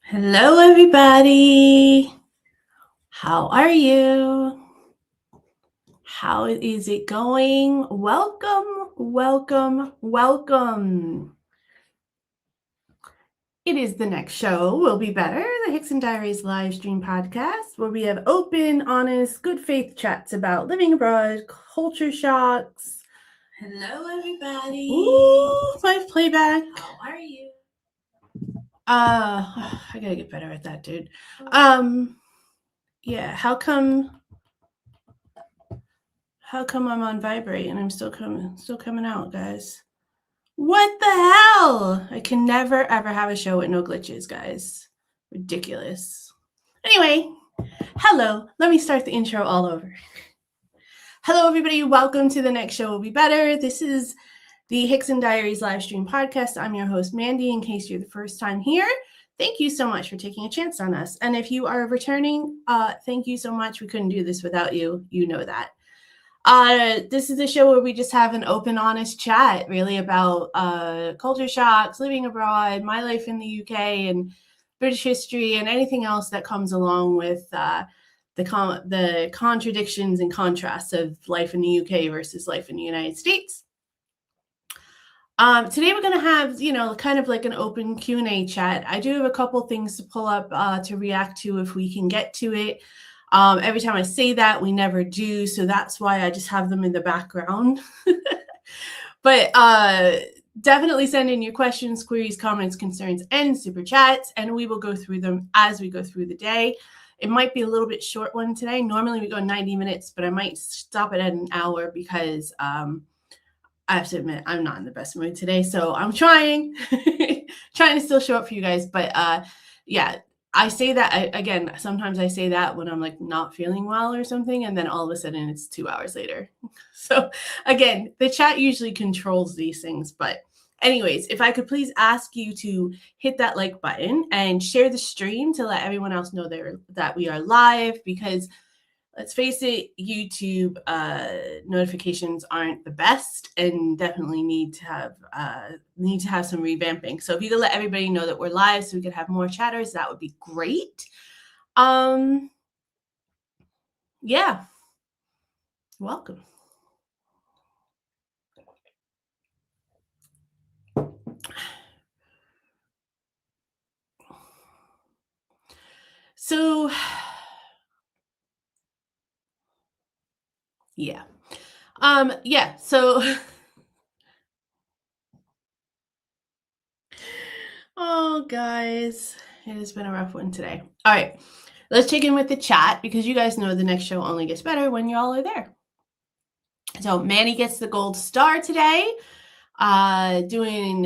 Hello, everybody. How are you? How is it going? Welcome, welcome, welcome. It is the next show will be better, the Hickson Diaries live stream podcast, where we have open, honest, good faith chats about living abroad, culture shocks. Hello, everybody. Ooh, my playback. How are you? I gotta get better at that, dude. Yeah, how come I'm on vibrate and I'm still coming out, guys? What the hell? I can never ever have a show with no glitches, guys. Ridiculous. Anyway, hello. Let me start the intro all over. Hello, everybody. Welcome to the next show will be better. This is the Hickson Diaries live stream podcast. I'm your host, Mandy. In case you're the first time here, thank you so much for taking a chance on us. And if you are returning, thank you so much. We couldn't do this without you. You know that. This is a show where we just have an open, honest chat, really, about culture shocks, living abroad, my life in the UK, and British history, and anything else that comes along with the contradictions and contrasts of life in the UK versus life in the United States. Today we're going to have, kind of like an open Q&A chat. I do have a couple things to pull up to react to if we can get to it. Every time I say that, we never do. So that's why I just have them in the background. But definitely send in your questions, queries, comments, concerns, and super chats, and we will go through them as we go through the day. It might be a little bit short one today. Normally we go 90 minutes, but I might stop it at an hour because I have to admit I'm not in the best mood today. So I'm trying to still show up for you guys. But yeah. I say that again, sometimes I say that when I'm like not feeling well or something, and then all of a sudden it's 2 hours later. So again, the chat usually controls these things. But anyways, if I could please ask you to hit that like button and share the stream to let everyone else know that we are live, because let's face it, YouTube notifications aren't the best and definitely need to have some revamping. So if you could let everybody know that we're live so we could have more chatters, that would be great. Yeah. Welcome. So yeah. So oh, guys, it has been a rough one today. All right, let's check in with the chat because you guys know the next show only gets better when you all are there. So Manny gets the gold star today, being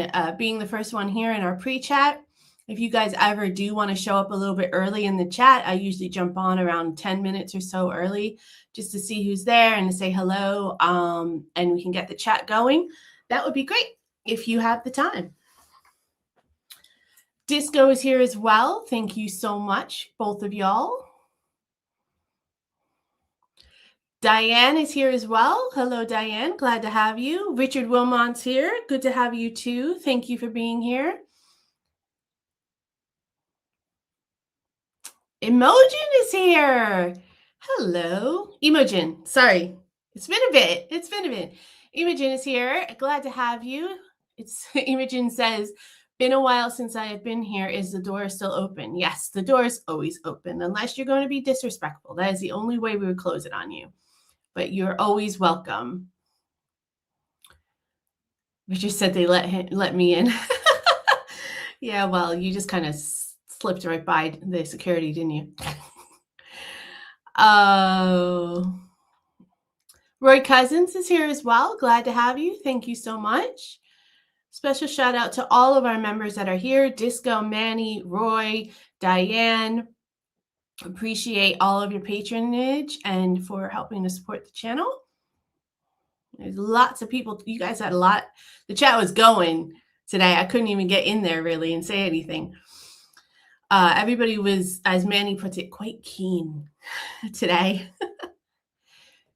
the first one here in our pre-chat. If you guys ever do want to show up a little bit early in the chat, I usually jump on around 10 minutes or so early just to see who's there and to say hello, and we can get the chat going. That would be great if you have the time. Disco is here as well. Thank you so much, both of y'all. Diane is here as well. Hello, Diane. Glad to have you. Richard Wilmot's here. Good to have you too. Thank you for being here. Imogen is here. Hello. Imogen. Sorry. It's been a bit. Imogen is here. Glad to have you. Imogen says, been a while since I have been here. Is the door still open? Yes, the door is always open unless you're going to be disrespectful. That is the only way we would close it on you. But you're always welcome. Richard said they let me in. Yeah, well, you just kind of slipped right by the security, didn't you? Oh, Roy Cousins is here as well. Glad to have you. Thank you so much. Special shout out to all of our members that are here. Disco, Manny, Roy, Diane. Appreciate all of your patronage and for helping to support the channel. There's lots of people. You guys had a lot. The chat was going today. I couldn't even get in there really and say anything. Everybody was, as Manny puts it, quite keen today.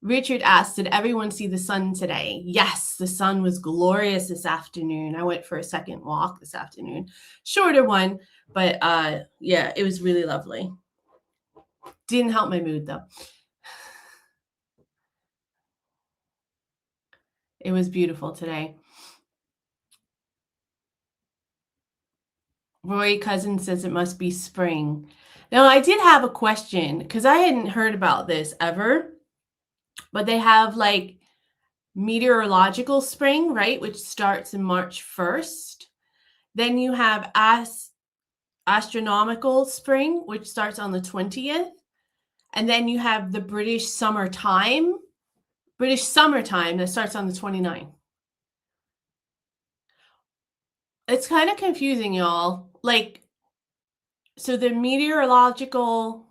Richard asked, did everyone see the sun today? Yes, the sun was glorious this afternoon. I went for a second walk this afternoon. Shorter one, but yeah, it was really lovely. Didn't help my mood though. It was beautiful today. Roy Cousin says it must be spring. Now, I did have a question because I hadn't heard about this ever, but they have like meteorological spring, right? Which starts in March 1st. Then you have astronomical spring, which starts on the 20th. And then you have the British summertime that starts on the 29th. It's kind of confusing, y'all. Like, so the meteorological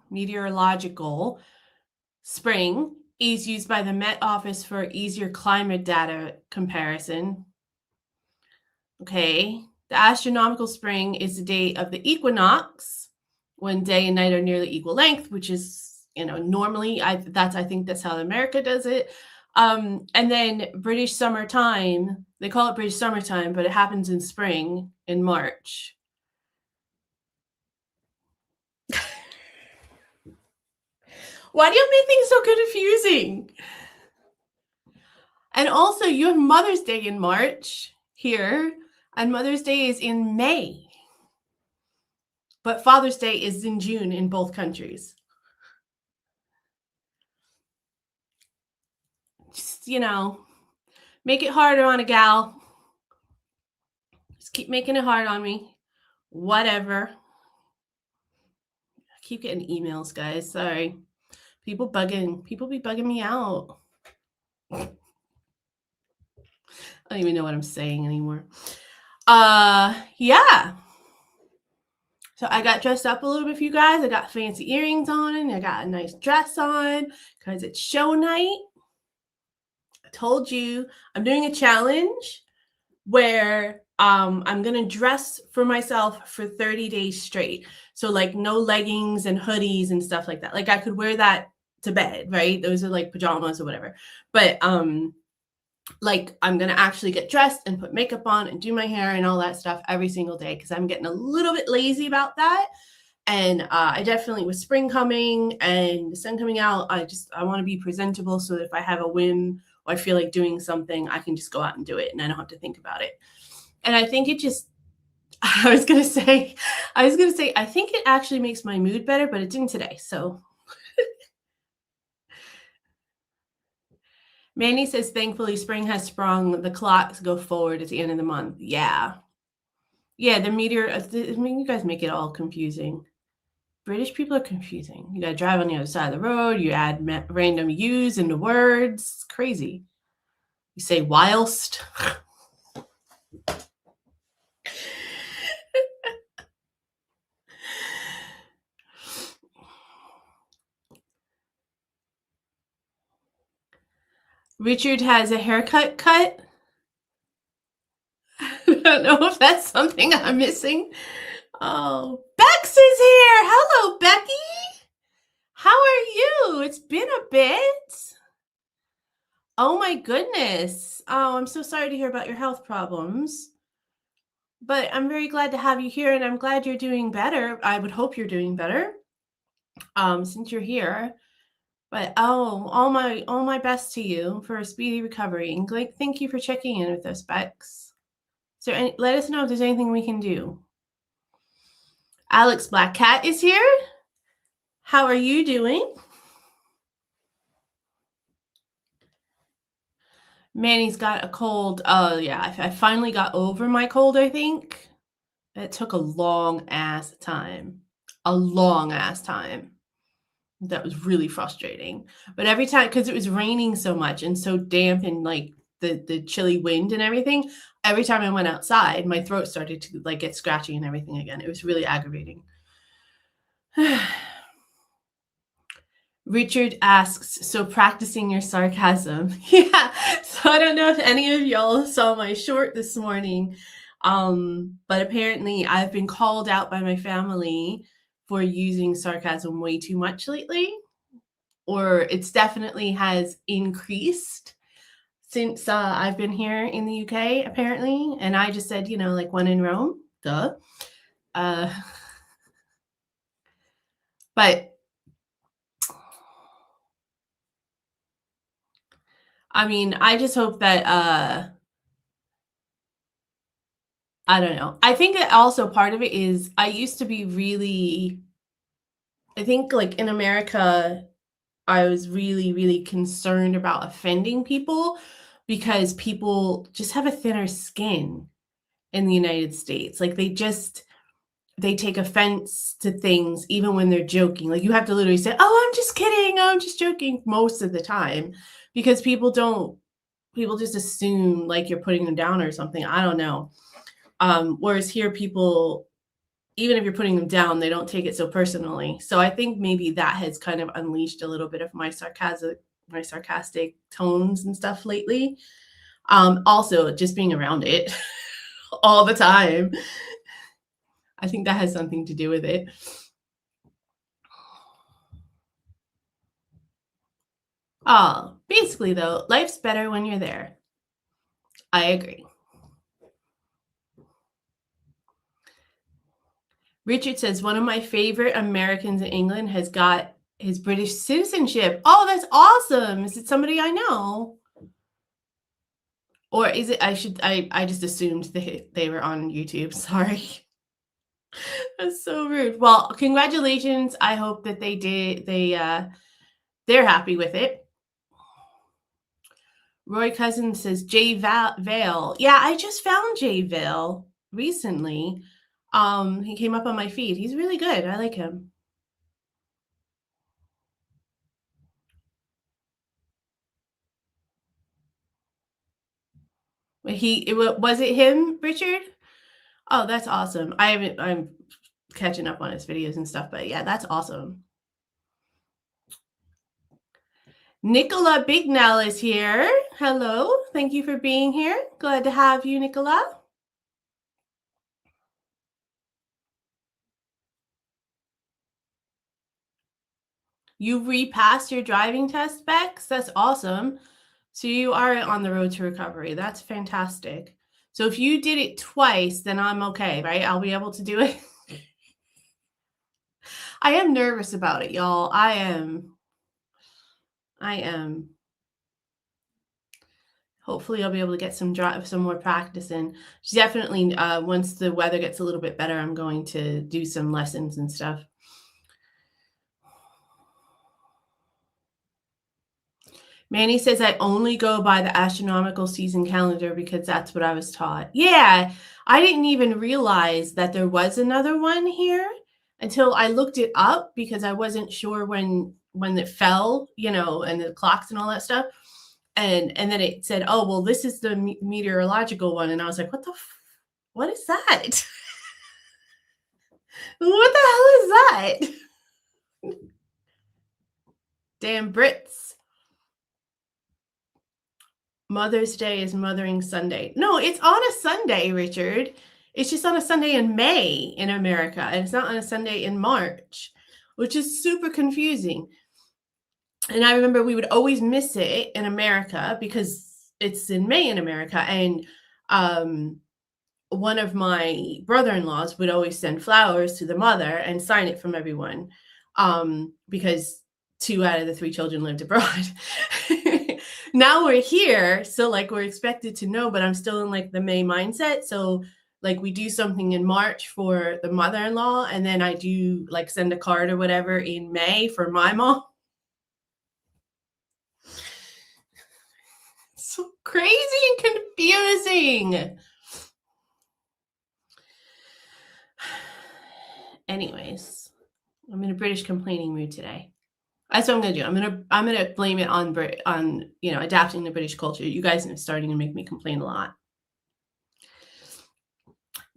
spring is used by the Met Office for easier climate data comparison. Okay. The astronomical spring is the date of the equinox, when day and night are nearly equal length, which is, normally I think that's how America does it. And then British summertime, they call it British summertime, but it happens in spring in March. Why do you make things so confusing? And also, you have Mother's Day in March here, and Mother's Day is in May. But Father's Day is in June in both countries. Just, make it harder on a gal. Just keep making it hard on me. Whatever. I keep getting emails, guys. Sorry. People be bugging me out. I don't even know what I'm saying anymore. Yeah. So I got dressed up a little bit for you guys. I got fancy earrings on and I got a nice dress on because it's show night. I told you I'm doing a challenge where I'm going to dress for myself for 30 days straight. So like no leggings and hoodies and stuff like that. Like I could wear that to bed, right? Those are like pajamas or whatever. But like I'm going to actually get dressed and put makeup on and do my hair and all that stuff every single day because I'm getting a little bit lazy about that. And I definitely, with spring coming and the sun coming out, I want to be presentable so that if I have a whim or I feel like doing something, I can just go out and do it and I don't have to think about it. And I think it just, I was going to say, I think it actually makes my mood better, but it didn't today. So Mandy says, thankfully, spring has sprung. The clocks go forward at the end of the month. Yeah. Yeah, the meteor, you guys make it all confusing. British people are confusing. You got to drive on the other side of the road. You add random U's into words. It's crazy. You say whilst. Richard has a haircut cut. I don't know if that's something I'm missing. Oh, Bex is here. Hello, Becky. How are you? It's been a bit. Oh my goodness. Oh, I'm so sorry to hear about your health problems. But I'm very glad to have you here and I'm glad you're doing better. I would hope you're doing better. Since you're here. But all my best to you for a speedy recovery. And thank you for checking in with us, Bex. So let us know if there's anything we can do. Alex Black Cat is here. How are you doing? Manny's got a cold. Oh yeah, I finally got over my cold, I think. It took a long ass time. That was really frustrating. But every time, because it was raining so much and so damp and like the chilly wind and everything, every time I went outside, my throat started to like get scratchy and everything again. It was really aggravating. Richard asks, so practicing your sarcasm. Yeah. So I don't know if any of y'all saw my short this morning. But apparently I've been called out by my family for using sarcasm way too much lately. or it's definitely has increased since I've been here in the UK, apparently. And I just said, like when in Rome, duh. But I mean, I just hope that I don't know. I think that also part of it is I used to be really, I think like in America, I was really, really concerned about offending people because people just have a thinner skin in the United States. Like they take offense to things even when they're joking. Like you have to literally say, "Oh, I'm just kidding. I'm just joking," most of the time because people just assume like you're putting them down or something. I don't know. Whereas here people, even if you're putting them down, they don't take it so personally. So I think maybe that has kind of unleashed a little bit of my sarcastic tones and stuff lately. Also, just being around it all the time, I think that has something to do with it. Basically though, life's better when you're there. I agree. Richard says one of my favorite Americans in England has got his British citizenship. Oh, that's awesome. Is it somebody I know? Or is it I just assumed they were on YouTube. Sorry. That's so rude. Well, congratulations. I hope that they're happy with it. Roy Cousins says Jay Vale. Yeah, I just found Jay Vale recently. He came up on my feed. He's really good. I like him. Was it him, Richard? Oh, that's awesome. I'm catching up on his videos and stuff, but yeah, that's awesome. Nicola Bignell is here. Hello. Thank you for being here. Glad to have you, Nicola. You repassed your driving test, Bex? That's awesome. So you are on the road to recovery. That's fantastic. So if you did it twice, then I'm okay, right? I'll be able to do it. I am nervous about it, y'all. I am. Hopefully I'll be able to get some more practice in. Definitely, once the weather gets a little bit better, I'm going to do some lessons and stuff. Manny says I only go by the astronomical season calendar because that's what I was taught. Yeah, I didn't even realize that there was another one here until I looked it up because I wasn't sure when it fell, and the clocks and all that stuff. And then it said, "Oh, well, this is the meteorological one," and I was like, what is that? What the hell is that? Damn Brits. Mother's Day is Mothering Sunday. No, it's on a Sunday, Richard. It's just on a Sunday in May in America, and it's not on a Sunday in March, which is super confusing. And I remember we would always miss it in America because it's in May in America. And one of my brother-in-laws would always send flowers to the mother and sign it from everyone because 2 out of the 3 children lived abroad. Now we're here, so like we're expected to know, but I'm still in like the May mindset. So like we do something in March for the mother-in-law, and then I do like send a card or whatever in May for my mom. So crazy and confusing. Anyways, I'm in a British complaining mood today. That's what I'm gonna do. I'm gonna blame it on adapting to British culture. You guys are starting to make me complain a lot.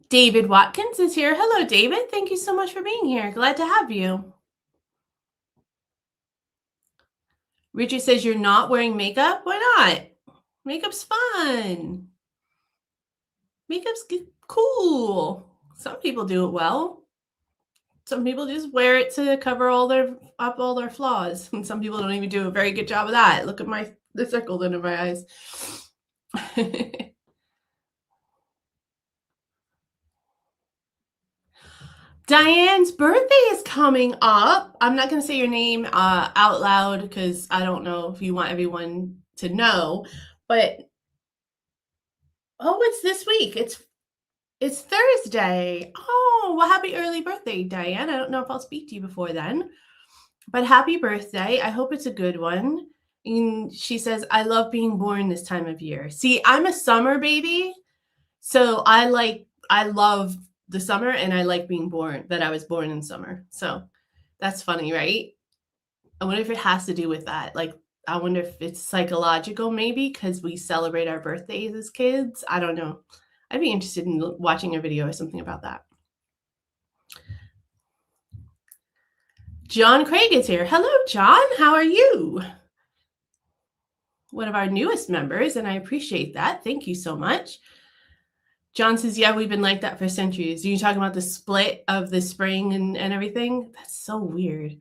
David Watkins is here. Hello, David. Thank you so much for being here. Glad to have you. Richard says you're not wearing makeup. Why not? Makeup's fun. Makeup's cool. Some people do it well. Some people just wear it to cover all their flaws, and some people don't even do a very good job of that. Look at the circles under my eyes. Diane's birthday is coming up. I'm not going to say your name out loud because I don't know if you want everyone to know, but it's this week. It's Thursday. Oh, well, happy early birthday, Diane. I don't know if I'll speak to you before then, but happy birthday. I hope it's a good one. And she says, I love being born this time of year. See, I'm a summer baby, so I love the summer, and I like being born, that I was born in summer. So that's funny, right? I wonder if it has to do with that. Like, I wonder if it's psychological, maybe, because we celebrate our birthdays as kids. I don't know. I'd be interested in watching a video or something about that. John Craig is here. Hello, John. How are you? One of our newest members, and I appreciate that. Thank you so much. John says, yeah, we've been like that for centuries. Are you talking about the split of the spring and everything? That's so weird.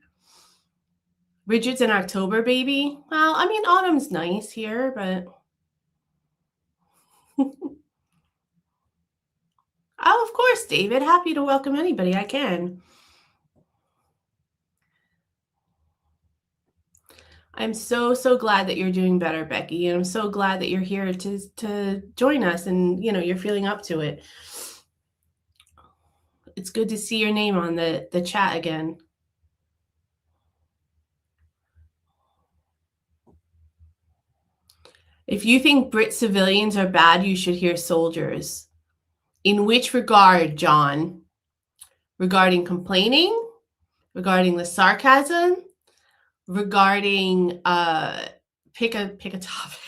Richard's an October baby. Well, I mean, autumn's nice here, but... Oh, of course, David. Happy to welcome anybody I can. I'm so glad that you're doing better, Becky, and I'm so glad that you're here to join us, and you're feeling up to it. It's good to see your name on the chat again. If you think Brit civilians are bad, you should hear soldiers. In which regard, John? Regarding complaining? Regarding the sarcasm? Regarding pick a topic.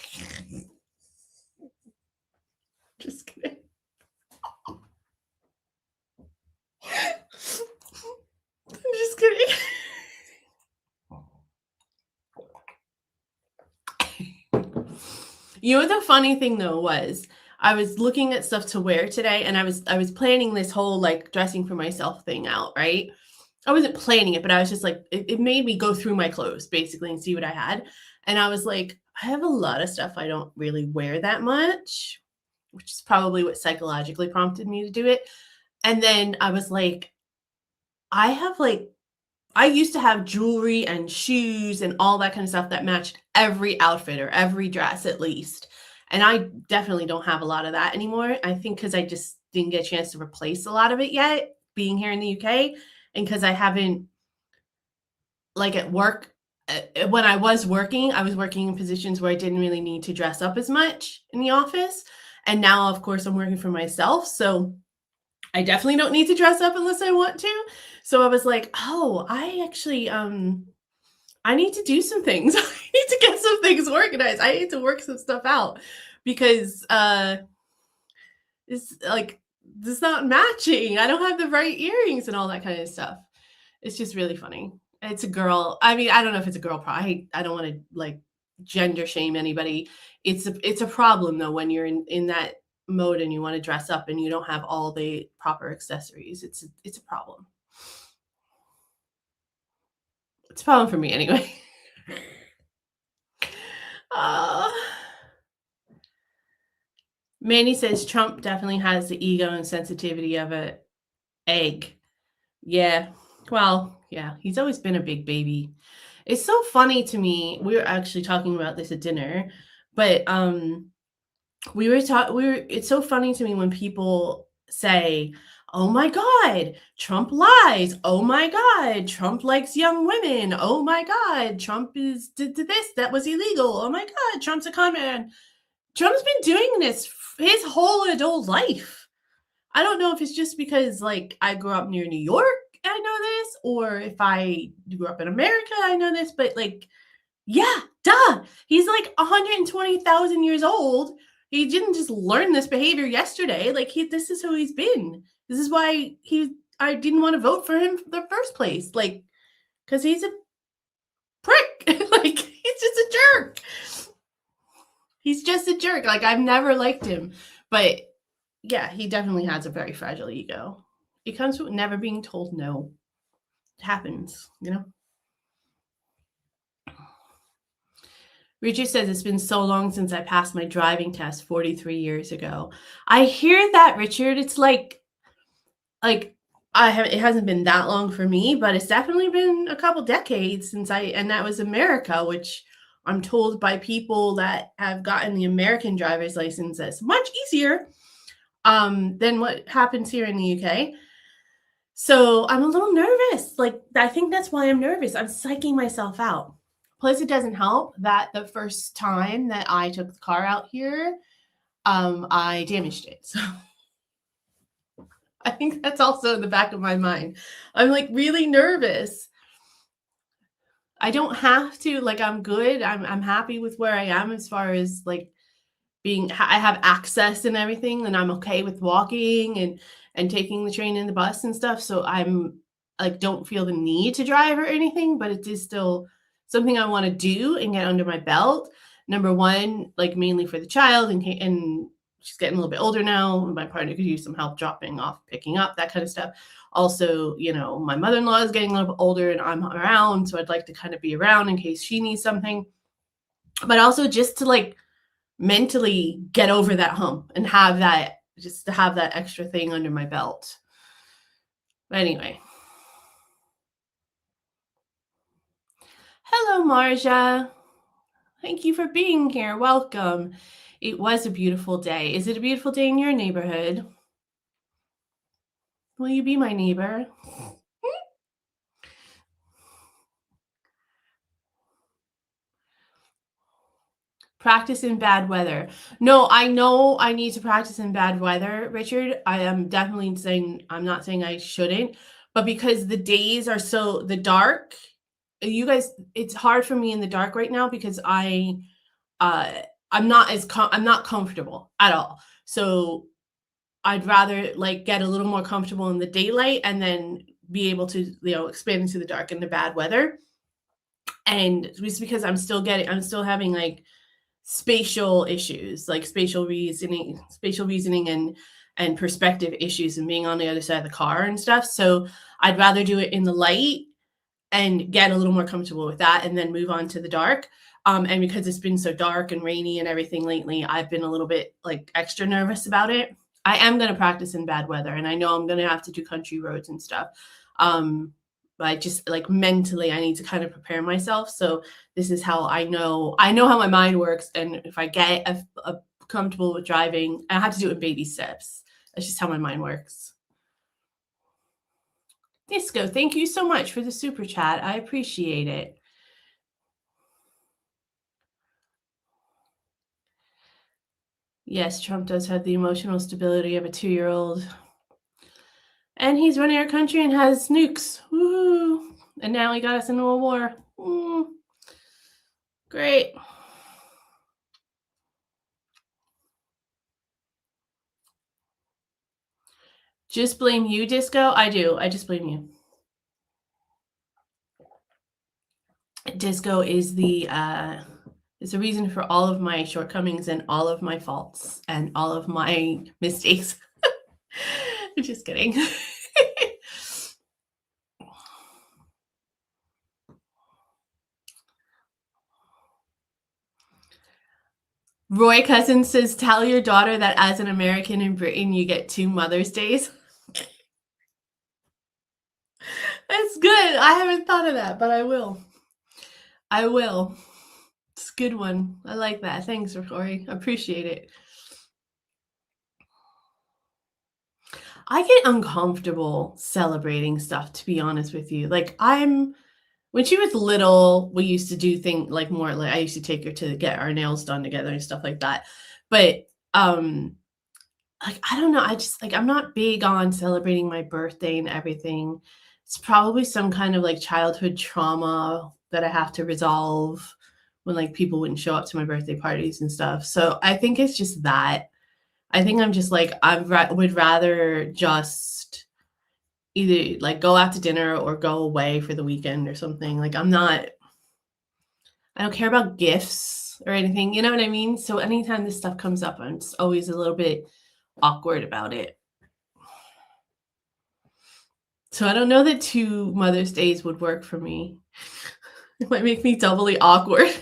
Just kidding. I'm just kidding. You know what the funny thing though was? I was looking at stuff to wear today, and I was planning this whole like dressing for myself thing out, right? I wasn't planning it, but I was just like, it made me go through my clothes basically and see what I had. And I was like, I have a lot of stuff I don't really wear that much, which is probably what psychologically prompted me to do it. And then I was like, I used to have jewelry and shoes and all that kind of stuff that matched every outfit or every dress at least. And I definitely don't have a lot of that anymore. I think because I just didn't get a chance to replace a lot of it yet, being here in the UK. And because I haven't, like at work, when I was working in positions where I didn't really need to dress up as much in the office. And now, of course, I'm working for myself. So I definitely don't need to dress up unless I want to. So I was like, oh, I actually, I need to do some things. I need to get some things organized. I need to work some stuff out because it's like, it's not matching. I don't have the right earrings and all that kind of stuff. It's just really funny. It's a girl. I mean, I don't know if it's a girl problem. I don't want to like gender shame anybody. It's a problem though when you're in that mode and you want to dress up and you don't have all the proper accessories. It's a problem. It's a problem for me anyway. Mandy says Trump definitely has the ego and sensitivity of an egg. Yeah. Well, yeah, he's always been a big baby. It's so funny to me. We were actually talking about this at dinner, but it's so funny to me when people say, oh my God, Trump lies. Oh my God, Trump likes young women. Oh my God, Trump did this. That was illegal. Oh my God, Trump's a con man. Trump's been doing this his whole adult life. I don't know if it's just because like I grew up near New York, I know this, or if I grew up in America, I know this, but like, yeah, duh. He's like 120,000 years old. He didn't just learn this behavior yesterday. Like this is who he's been. This is why I didn't want to vote for him in the first place. Like, because he's a prick. Like, he's just a jerk. He's just a jerk. Like, I've never liked him. But yeah, he definitely has a very fragile ego. It comes with never being told no. happens, Richard says it's been so long since I passed my driving test 43 years ago. I hear that, Richard. It's like it hasn't been that long for me, but it's definitely been a couple decades since and that was America, which I'm told by people that have gotten the American driver's license that's much easier than what happens here in the UK. So I'm a little nervous. Like, I think that's why I'm nervous. I'm psyching myself out. Plus, it doesn't help that the first time that I took the car out here, I damaged it. So I think that's also in the back of my mind. I'm like really nervous. I don't have to, like, I'm good. I'm happy with where I am as far as like I have access and everything, and I'm okay with walking and taking the train and the bus and stuff. So I'm like, don't feel the need to drive or anything, but it is still something I want to do and get under my belt. Number one, like mainly for the child, and she's getting a little bit older now. My partner could use some help dropping off, picking up, that kind of stuff. Also, my mother-in-law is getting a little bit older and I'm around, so I'd like to kind of be around in case she needs something. But also just to like mentally get over that hump and have that extra thing under my belt. But anyway. Hello, Marja. Thank you for being here. Welcome. It was a beautiful day. Is it a beautiful day in your neighborhood? Will you be my neighbor? Practice in bad weather. No, I know I need to practice in bad weather, Richard. I am definitely saying, I'm not saying I shouldn't, but because the days are the dark, you guys, it's hard for me in the dark right now because I'm not comfortable at all. So I'd rather like get a little more comfortable in the daylight and then be able to, expand into the dark in the bad weather. And just because I'm still having like spatial issues, like spatial reasoning and perspective issues and being on the other side of the car and stuff. So I'd rather do it in the light and get a little more comfortable with that and then move on to the dark. And because it's been so dark and rainy and everything lately, I've been a little bit like extra nervous about it. I am going to practice in bad weather, and I know I'm going to have to do country roads and stuff. But I just like mentally, I need to kind of prepare myself. So this is how I know how my mind works. And if I get a comfortable with driving, I have to do it in baby steps. That's just how my mind works. Disco, thank you so much for the super chat. I appreciate it. Yes, Trump does have the emotional stability of a 2-year-old. And he's running our country and has nukes. Woo! And now he got us into a war. Great. Just blame you, Disco? I do. I just blame you. Disco is the reason for all of my shortcomings and all of my faults and all of my mistakes. Just kidding. Roy Cousins says, tell your daughter that as an American in Britain, you get 2 Mother's Days. That's good. I haven't thought of that, but I will. It's a good one. I like that. Thanks, Rory. I appreciate it. I get uncomfortable celebrating stuff, to be honest with you. Like when she was little, we used to do things like more like I used to take her to get our nails done together and stuff like that. But like I don't know, I just like I'm not big on celebrating my birthday and everything. It's probably some kind of like childhood trauma that I have to resolve when like people wouldn't show up to my birthday parties and stuff. So I think it's just that. I think I'm just like would rather just either like go out to dinner or go away for the weekend or something. Like I don't care about gifts or anything, you know what I mean? So anytime this stuff comes up, I'm just always a little bit awkward about it. So I don't know that 2 Mother's Days would work for me. It might make me doubly awkward.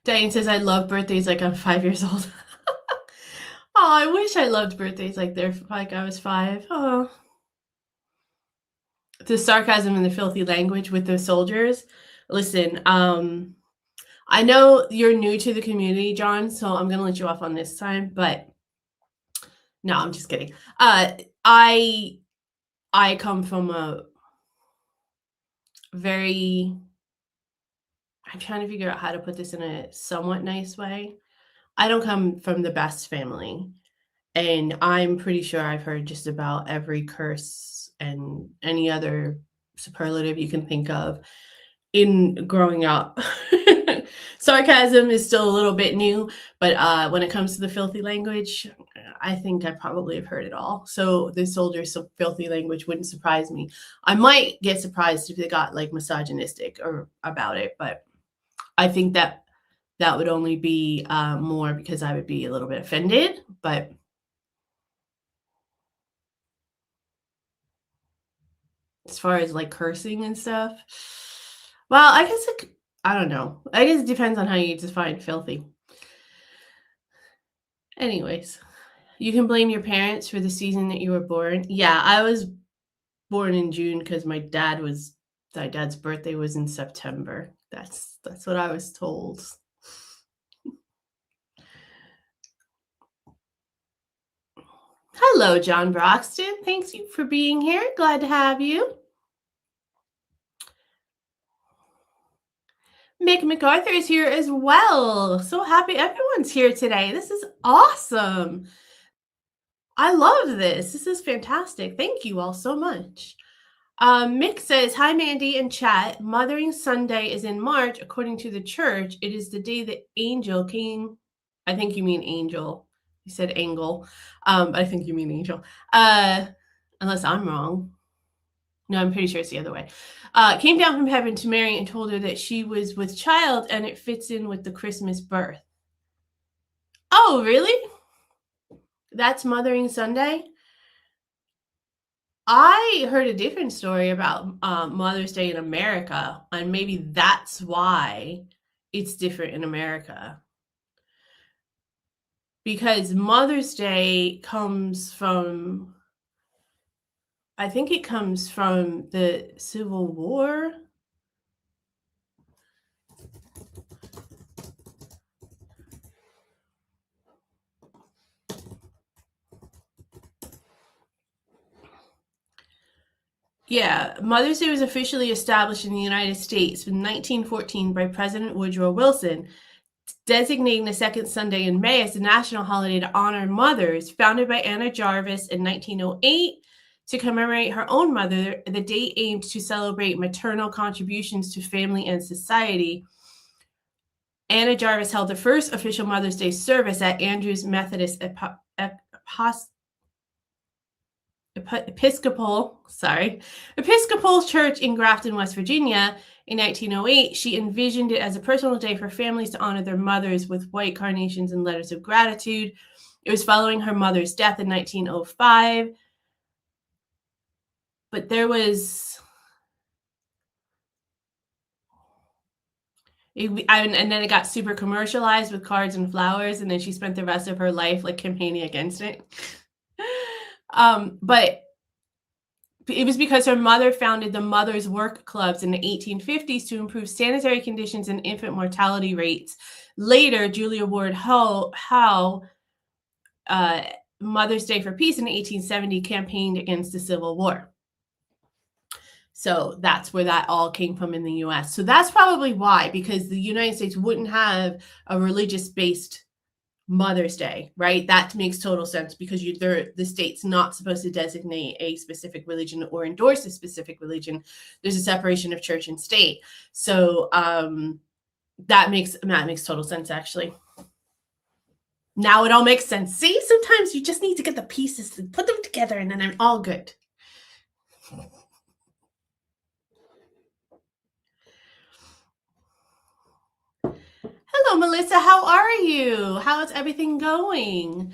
Diane says, I love birthdays like I'm 5 years old. Oh, I wish I loved birthdays like I was 5. Oh. The sarcasm and the filthy language with the soldiers. Listen, I know you're new to the community, John, so I'm gonna let you off on this time, but no, I'm just kidding. I come from a very I'm trying to figure out how to put this in a somewhat nice way. I don't come from the best family, and I'm pretty sure I've heard just about every curse and any other superlative you can think of in growing up. Sarcasm is still a little bit new, but when it comes to the filthy language, I think I probably have heard it all. So the soldiers' filthy language wouldn't surprise me. I might get surprised if they got like misogynistic or about it, but I think that that would only be more because I would be a little bit offended. But as far as like cursing and stuff, well, I guess I don't know. I guess it depends on how you define filthy. Anyways, you can blame your parents for the season that you were born. Yeah, I was born in June because my dad's birthday was in September. That's what I was told. Hello, John Broxton. Thanks you for being here. Glad to have you. Mick MacArthur is here as well. So happy everyone's here today. This is awesome. I love this. This is fantastic. Thank you all so much. Mick says, hi, Mandy and chat. Mothering Sunday is in March. According to the church, it is the day the angel came. I think you mean angel. You said angle. But I think you mean angel. Unless I'm wrong. No, I'm pretty sure it's the other way. Came down from heaven to Mary and told her that she was with child, and it fits in with the Christmas birth. Oh, really? That's Mothering Sunday? I heard a different story about Mother's Day in America, and maybe that's why it's different in America. Because Mother's Day comes from, I think it comes from the Civil War. Yeah, Mother's Day was officially established in the United States in 1914 by President Woodrow Wilson, designating the second Sunday in May as a national holiday to honor mothers. Founded by Anna Jarvis in 1908 to commemorate her own mother, the day aimed to celebrate maternal contributions to family and society. Anna Jarvis held the first official Mother's Day service at Andrews Methodist Episcopal Church in Grafton, West Virginia. In 1908, she envisioned it as a personal day for families to honor their mothers with white carnations and letters of gratitude. It was following her mother's death in 1905. But there was... and then it got super commercialized with cards and flowers, and then she spent the rest of her life like campaigning against it. But it was because her mother founded the Mothers Work Clubs in the 1850s to improve sanitary conditions and infant mortality rates. Later, Julia Ward Howe, Mother's Day for Peace in 1870, campaigned against the Civil War. So that's where that all came from in the US. So that's probably why, because the United States wouldn't have a religious-based Mother's Day, right? That makes total sense because the state's not supposed to designate a specific religion or endorse a specific religion. There's a separation of church and state. So that makes total sense, actually. Now it all makes sense. See, sometimes you just need to get the pieces, put them together, and then they're all good. Hello, Melissa. How are you? How's everything going?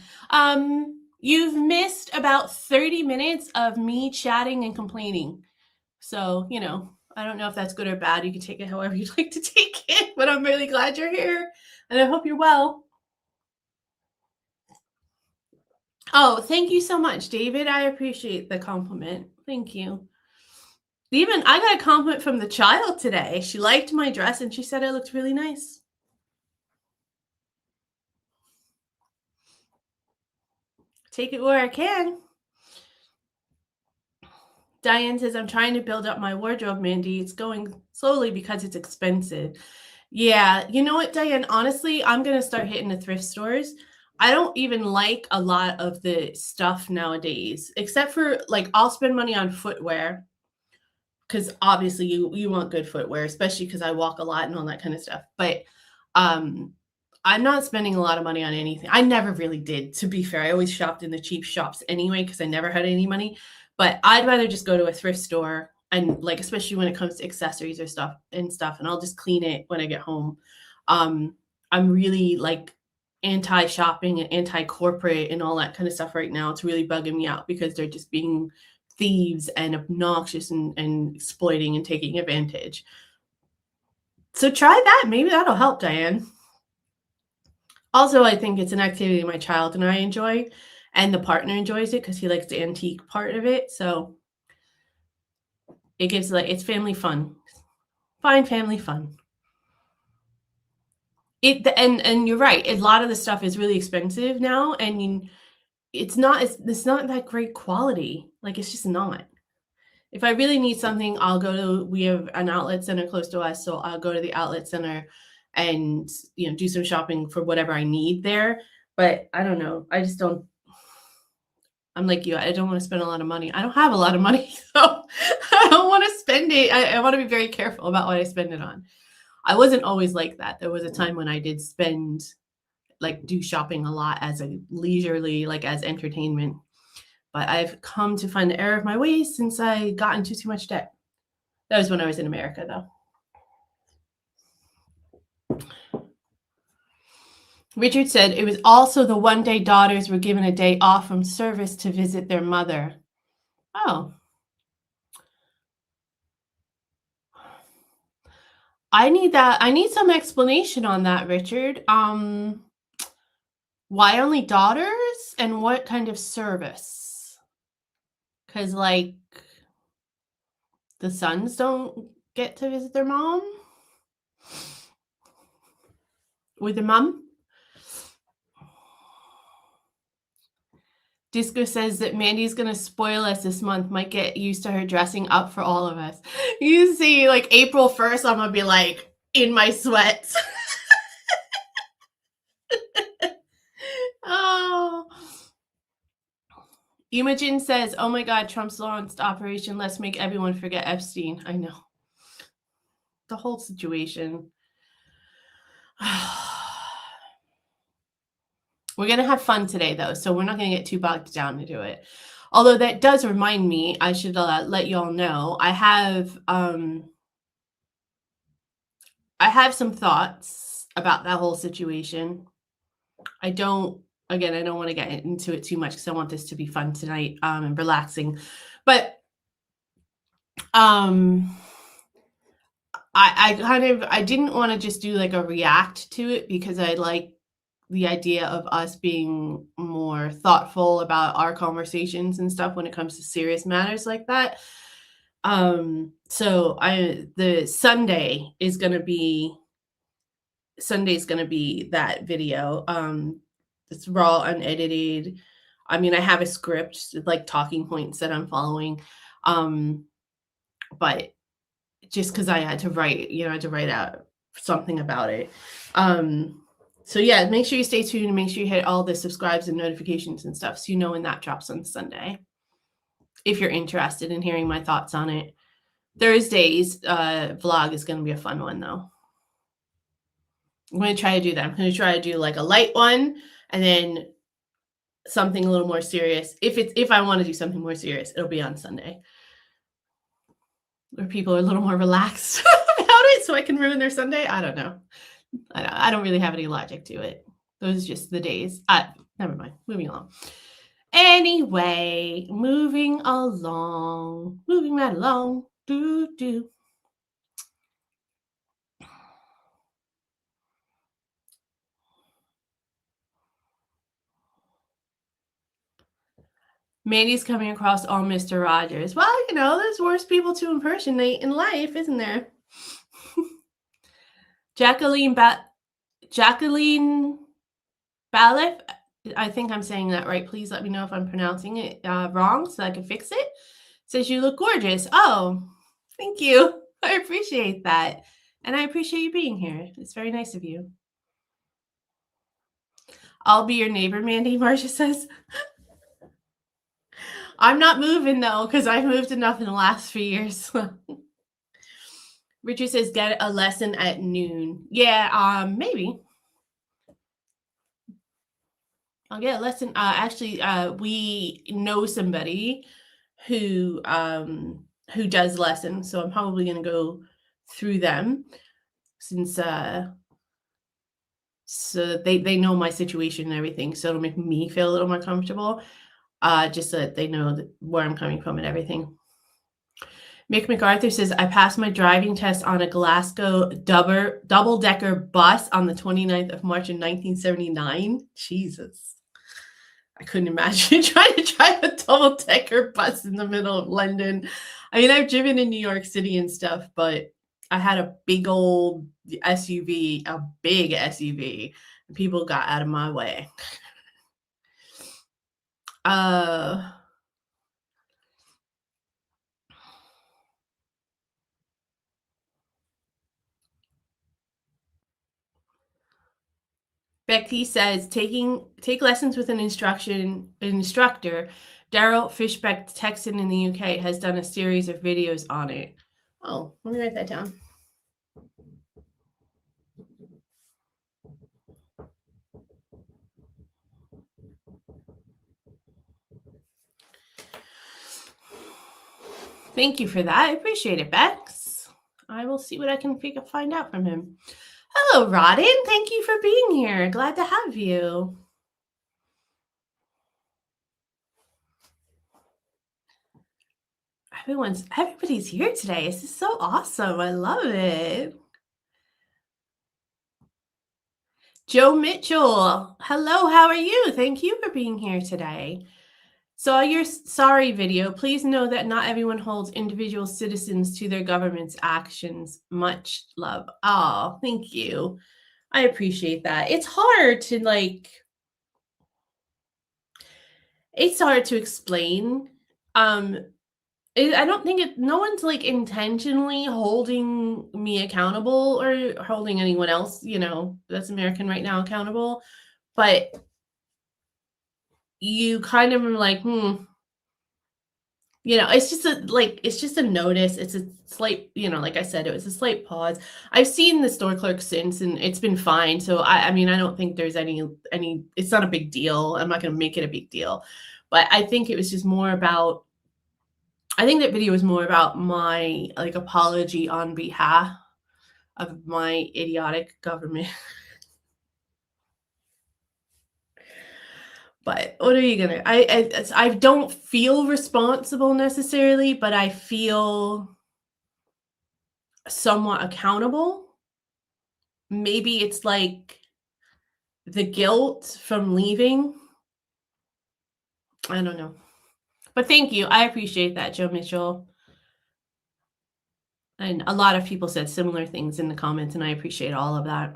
You've missed about 30 minutes of me chatting and complaining. So, I don't know if that's good or bad. You can take it however you'd like to take it, but I'm really glad you're here and I hope you're well. Oh, thank you so much, David. I appreciate the compliment. Thank you. Even I got a compliment from the child today. She liked my dress and she said I looked really nice. Take it where I can. Diane says, I'm trying to build up my wardrobe, Mandy. It's going slowly because it's expensive. Yeah, you know what, Diane? Honestly, I'm going to start hitting the thrift stores. I don't even like a lot of the stuff nowadays, except for like I'll spend money on footwear because obviously you want good footwear, especially because I walk a lot and all that kind of stuff. But I'm not spending a lot of money on anything. I never really did, to be fair. I always shopped in the cheap shops anyway because I never had any money. But I'd rather just go to a thrift store and like, especially when it comes to accessories or stuff, and I'll just clean it when I get home. I'm really like anti-shopping and anti-corporate and all that kind of stuff right now. It's really bugging me out because they're just being thieves and obnoxious and exploiting and taking advantage. So try that. Maybe that'll help, Diane. Also, I think it's an activity my child and I enjoy, and the partner enjoys it because he likes the antique part of it. So it gives it's family fun. Fine family fun. And you're right. A lot of the stuff is really expensive now, and it's not that great quality. Like it's just not. If I really need something, we have an outlet center close to us, so I'll go to the outlet center and do some shopping for whatever I need there. But I don't know. I'm like you. I don't want to spend a lot of money. I don't have a lot of money, so I don't want to spend it. I want to be very careful about what I spend it on. I wasn't always like that. There was a time when I did do shopping a lot as a leisurely, like as entertainment. But I've come to find the error of my ways since I got into too much debt. That was when I was in America, though. Richard said it was also the one day daughters were given a day off from service to visit their mother. Oh. I need some explanation on that, Richard. Why only daughters and what kind of service? Because like the sons don't get to visit their mom with their mom. Disco says that Mandy's going to spoil us this month. Might get used to her dressing up for all of us. You see, like April 1st, I'm going to be like in my sweats. Oh. Imogen says, oh my God, Trump's launched Operation Let's Make Everyone Forget Epstein. I know. The whole situation. We're going to have fun today, though, so we're not going to get too bogged down to do it. Although that does remind me, I should let you all know, I have some thoughts about that whole situation. I don't want to get into it too much because I want this to be fun tonight and relaxing. But I didn't want to just do like a react to it because I like the idea of us being more thoughtful about our conversations and stuff when it comes to serious matters like that. So the Sunday's going to be that video. It's raw, unedited. I mean, I have a script, like talking points that I'm following. But just because I had to write out something about it. So yeah, make sure you stay tuned and make sure you hit all the subscribes and notifications and stuff so you know when that drops on Sunday. If you're interested in hearing my thoughts on it. Thursday's vlog is going to be a fun one, though. I'm going to try to do that. I'm going to try to do like a light one and then something a little more serious. If I want to do something more serious, it'll be on Sunday, where people are a little more relaxed about it, so I can ruin their Sunday. I don't know. I don't really have any logic to it. Those are just the days. Never mind. Moving along. Anyway, moving right along. Do. Mandy's coming across all Mr. Rogers. Well, there's worse people to impersonate in life, isn't there? Jacqueline Balif, I think I'm saying that right. Please let me know if I'm pronouncing it wrong so I can fix it. Says you look gorgeous. Oh, thank you. I appreciate that. And I appreciate you being here. It's very nice of you. I'll be your neighbor, Mandy, Marcia says. I'm not moving, though, because I've moved enough in the last few years. Richard says, get a lesson at noon. Yeah, maybe. I'll get a lesson. Actually, we know somebody who does lessons, so I'm probably going to go through them since so they know my situation and everything, so it'll make me feel a little more comfortable, just so that they know where I'm coming from and everything. Mick MacArthur says, I passed my driving test on a Glasgow double-decker bus on the 29th of March in 1979. Jesus. I couldn't imagine trying to drive a double-decker bus in the middle of London. I mean, I've driven in New York City and stuff, but I had a big old SUV, a big SUV, and people got out of my way. Becky says, take lessons with an instructor. Daryl Fishbeck, Texan in the UK, has done a series of videos on it. Oh, let me write that down. Thank you for that. I appreciate it, Bex. I will see what I can find out from him. Hello, Rodin. Thank you for being here. Glad to have you. Everybody's here today. This is so awesome. I love it. Joe Mitchell. Hello, how are you? Thank you for being here today. Saw your sorry video. Please know that not everyone holds individual citizens to their government's actions. Much love. Oh, thank you. I appreciate that. It's hard to explain. I don't think no one's intentionally holding me accountable or holding anyone else, that's American right now accountable. But you kind of are like, it's just a notice. It's a slight, like I said, it was a slight pause. I've seen the store clerk since and it's been fine. So I mean, I don't think there's any, it's not a big deal. I'm not going to make it a big deal, but I think it was just more about, I think that video was more about my apology on behalf of my idiotic government. But what are you gonna? I don't feel responsible necessarily, but I feel somewhat accountable. Maybe it's the guilt from leaving. I don't know. But thank you. I appreciate that, Joe Mitchell. And a lot of people said similar things in the comments, and I appreciate all of that.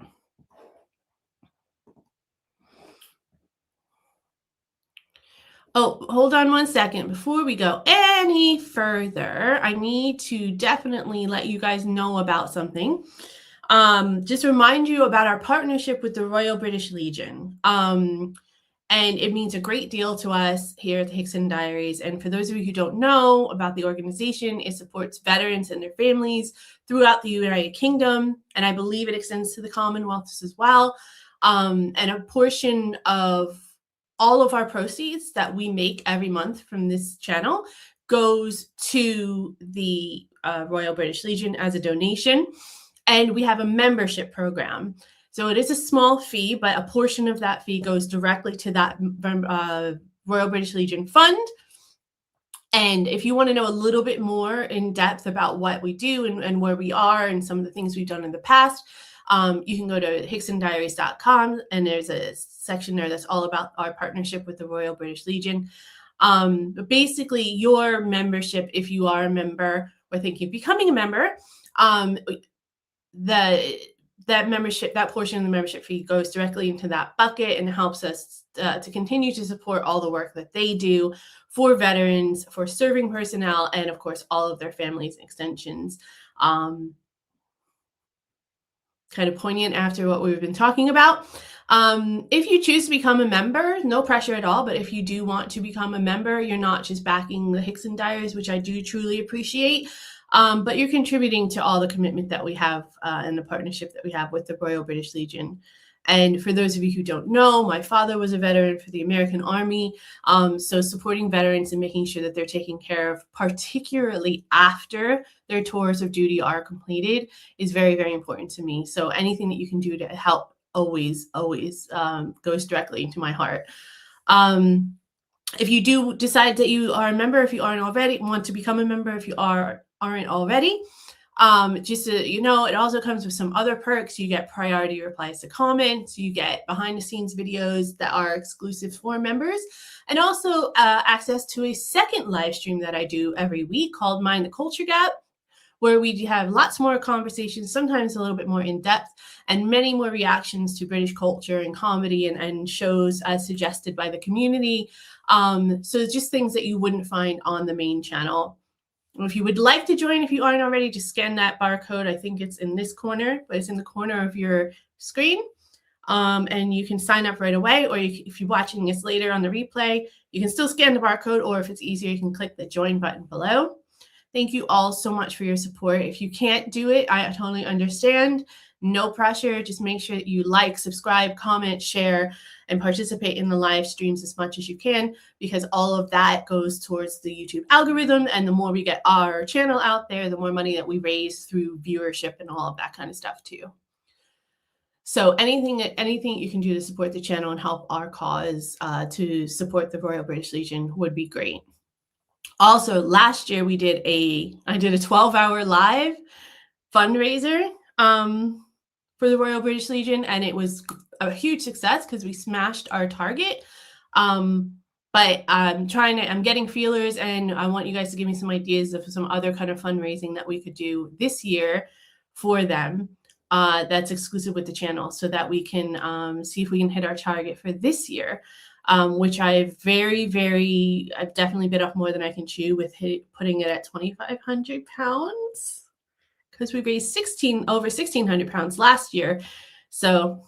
Oh, hold on one second. Before we go any further, I need to definitely let you guys know about something. Just remind you about our partnership with the Royal British Legion. And it means a great deal to us here at the Hickson Diaries. And for those of you who don't know about the organization, it supports veterans and their families throughout the United Kingdom. And I believe it extends to the Commonwealth as well. And a portion of all of our proceeds that we make every month from this channel goes to the Royal British Legion as a donation. And we have a membership program. So it is a small fee, but a portion of that fee goes directly to that Royal British Legion fund. And if you want to know a little bit more in depth about what we do and where we are and some of the things we've done in the past, you can go to hicksondiaries.com, and there's a section there that's all about our partnership with the Royal British Legion. But basically, your membership, if you are a member or thinking of becoming a member, that membership, that portion of the membership fee goes directly into that bucket and helps us to continue to support all the work that they do for veterans, for serving personnel, and of course, all of their families and extensions. Kind of poignant after what we've been talking about. If you choose to become a member, no pressure at all, but if you do want to become a member, you're not just backing the Hickson Diaries, which I do truly appreciate, but you're contributing to all the commitment that we have and the partnership that we have with the Royal British Legion. And for those of you who don't know, my father was a veteran for the American Army. So supporting veterans and making sure that they're taken care of, particularly after their tours of duty are completed, is very, very important to me. So anything that you can do to help always goes directly into my heart. If you do decide that you are a member, if you aren't already, want to become a member, if you aren't already, just so you know, it also comes with some other perks. You get priority replies to comments, you get behind the scenes videos that are exclusive for members, and also access to a second live stream that I do every week called Mind the Culture Gap, where we have lots more conversations, sometimes a little bit more in depth, and many more reactions to British culture and comedy and shows as suggested by the community. So just things that you wouldn't find on the main channel. If you would like to join, if you aren't already, just scan that barcode. I think it's in this corner, but it's in the corner of your screen. And you can sign up right away, or if you're watching this later on the replay, you can still scan the barcode, or if it's easier, you can click the join button below. Thank you all so much for your support. If you can't do it, I totally understand. No pressure. Just make sure that you like, subscribe, comment, share, and participate in the live streams as much as you can, because all of that goes towards the YouTube algorithm. And the more we get our channel out there, the more money that we raise through viewership and all of that kind of stuff too. So anything you can do to support the channel and help our cause to support the Royal British Legion would be great. Also, last year I did a 12-hour live fundraiser for the Royal British Legion, and it was a huge success because we smashed our target. But I'm getting feelers, and I want you guys to give me some ideas of some other kind of fundraising that we could do this year for them. That's exclusive with the channel, so that we can see if we can hit our target for this year. Which I've definitely bit off more than I can chew with putting it at 2,500 pounds, because we raised over 1,600 pounds last year. So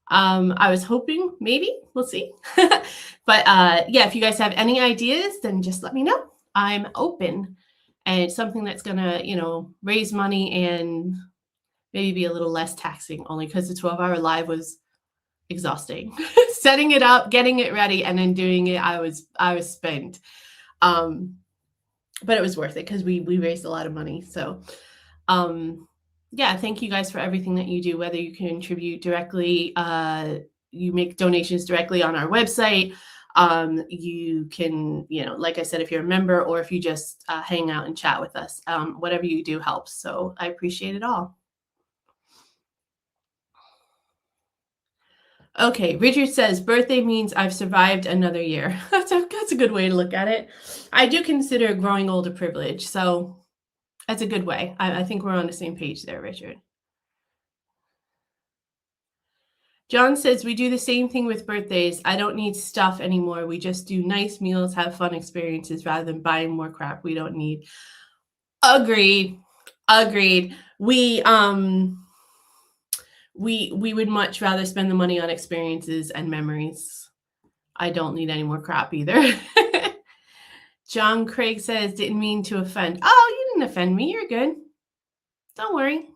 I was hoping, maybe, we'll see. But yeah, if you guys have any ideas, then just let me know. I'm open, and it's something that's gonna, raise money and maybe be a little less taxing, only because the 12-hour live was exhausting. Setting it up, getting it ready, and then doing it, I was spent. But it was worth it because we raised a lot of money. So yeah, thank you guys for everything that you do, whether you contribute directly, you make donations directly on our website. You can, like I said, if you're a member, or if you just hang out and chat with us, whatever you do helps. So I appreciate it all. Okay, Richard says, birthday means I've survived another year. That's a good way to look at it. I do consider growing old a privilege, so that's a good way. I think we're on the same page there, Richard. John says, we do the same thing with birthdays. I don't need stuff anymore. We just do nice meals, have fun experiences, rather than buying more crap we don't need. Agreed. We would much rather spend the money on experiences and memories. I don't need any more crap either. John Craig says, didn't mean to offend. Oh, you didn't offend me. You're good. Don't worry.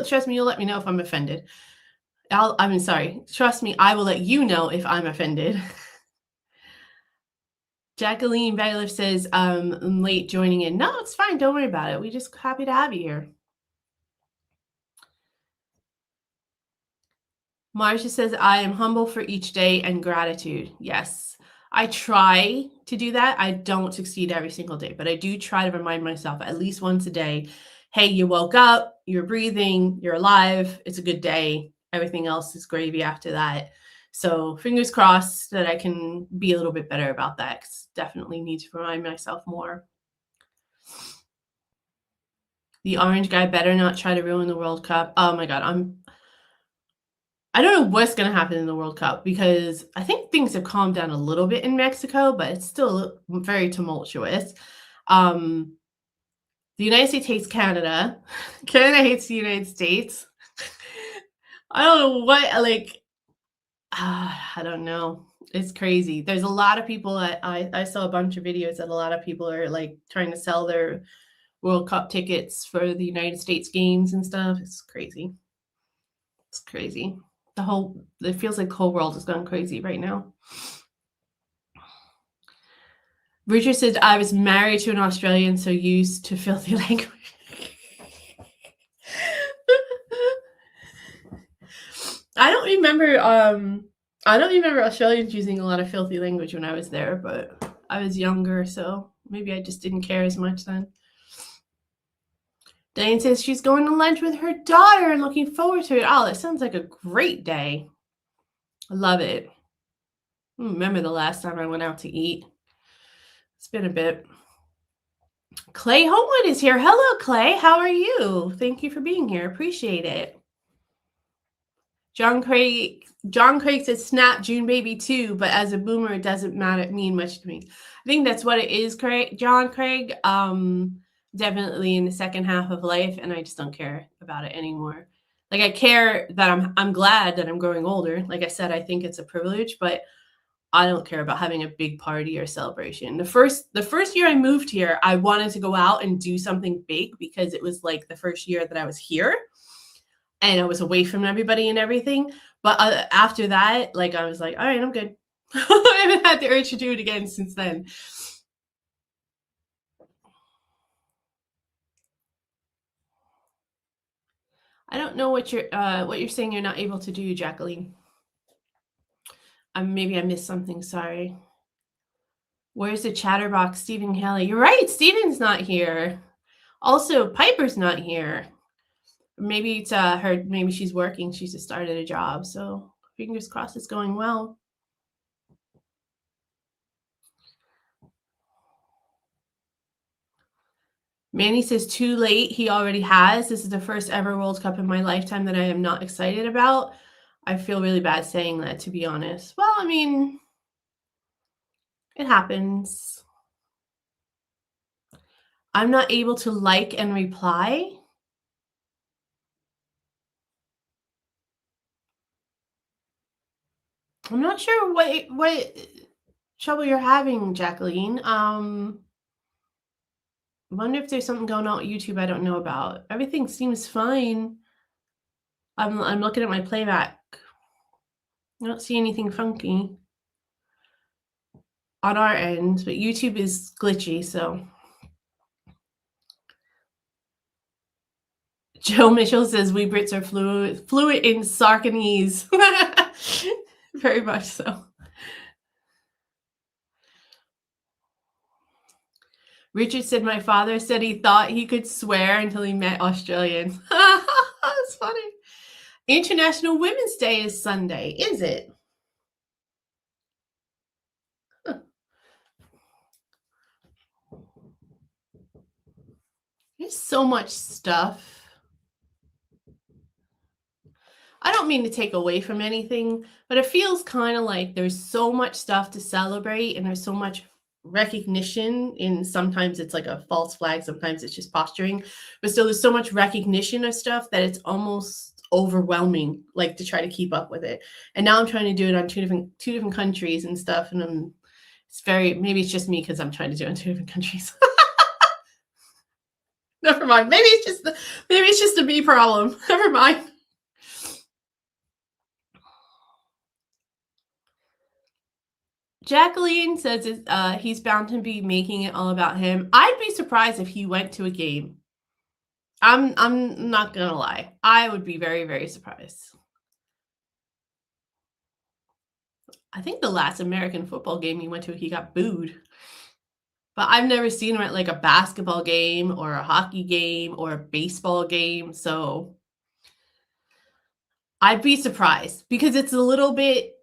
Trust me, you'll let me know if I'm offended. Sorry. Trust me, I will let you know if I'm offended. Jacqueline Bailiff says, I'm late joining in. No, it's fine. Don't worry about it. We're just happy to have you here. Marcia says, I am humble for each day and gratitude. Yes, I try to do that. I don't succeed every single day, but I do try to remind myself at least once a day, hey, you woke up, you're breathing, you're alive, it's a good day. Everything else is gravy after that. So fingers crossed that I can be a little bit better about that, because definitely need to remind myself more. The orange guy better not try to ruin the World Cup. Oh my God, I don't know what's going to happen in the World Cup, because I think things have calmed down a little bit in Mexico, but it's still very tumultuous. The United States hates Canada. Canada hates the United States. I don't know what, like, I don't know. It's crazy. There's a lot of people I saw a bunch of videos that a lot of people are like trying to sell their World Cup tickets for the United States games and stuff. It's crazy. It's crazy. It feels like the whole world is going crazy right now. Richard said, I was married to an Australian, so used to filthy language. I don't remember Australians using a lot of filthy language when I was there, but I was younger, so maybe I just didn't care as much then. Diane says she's going to lunch with her daughter and looking forward to it. Oh, that sounds like a great day. I love it. I remember the last time I went out to eat. It's been a bit. Clay Homewood is here. Hello, Clay. How are you? Thank you for being here. Appreciate it. John Craig says, snap June baby too, but as a boomer, it doesn't mean much to me. I think that's what it is, John Craig. Definitely in the second half of life, and I just don't care about it anymore. Like, I care that I'm glad that I'm growing older. Like I said, I think it's a privilege, but I don't care about having a big party or celebration. The first year I moved here, I wanted to go out and do something big because it was like the first year that I was here and I was away from everybody and everything. But after that, like, I was like, all right, I'm good. I haven't had the urge to do it again since then. I don't know what you're saying you're not able to do, Jacqueline. Maybe I missed something. Sorry. Where's the chatterbox, Stephen Kelly? You're right. Stephen's not here. Also, Piper's not here. Maybe it's her. Maybe she's working. She's just started a job. So fingers crossed it's going well. Manny says, too late. He already has. This is the first ever World Cup in my lifetime that I am not excited about. I feel really bad saying that, to be honest. Well, I mean, it happens. I'm not able to like and reply. I'm not sure what trouble you're having, Jacqueline. I wonder if there's something going on with YouTube I don't know about. Everything seems fine. I'm looking at my playback. I don't see anything funky on our end, but YouTube is glitchy, so. Joe Mitchell says we Brits are fluent in Sarkanese. Very much so. Richard said my father said he thought he could swear until he met Australians. That's funny. International Women's Day is Sunday, is it? Huh. There's so much stuff. I don't mean to take away from anything, but it feels kind of like there's so much stuff to celebrate and there's so much recognition, and sometimes it's like a false flag, sometimes it's just posturing, but still there's so much recognition of stuff that it's almost overwhelming, like, to try to keep up with it. And now I'm trying to do it on two different countries and stuff, and maybe it's just me because I'm trying to do it in two different countries. Never mind. Maybe it's just a me problem. Never mind. Jacqueline says he's bound to be making it all about him. I'd be surprised if he went to a game. I'm not gonna lie. I would be very, very surprised. I think the last American football game he went to, he got booed. But I've never seen him at like a basketball game or a hockey game or a baseball game. So I'd be surprised because it's a little bit,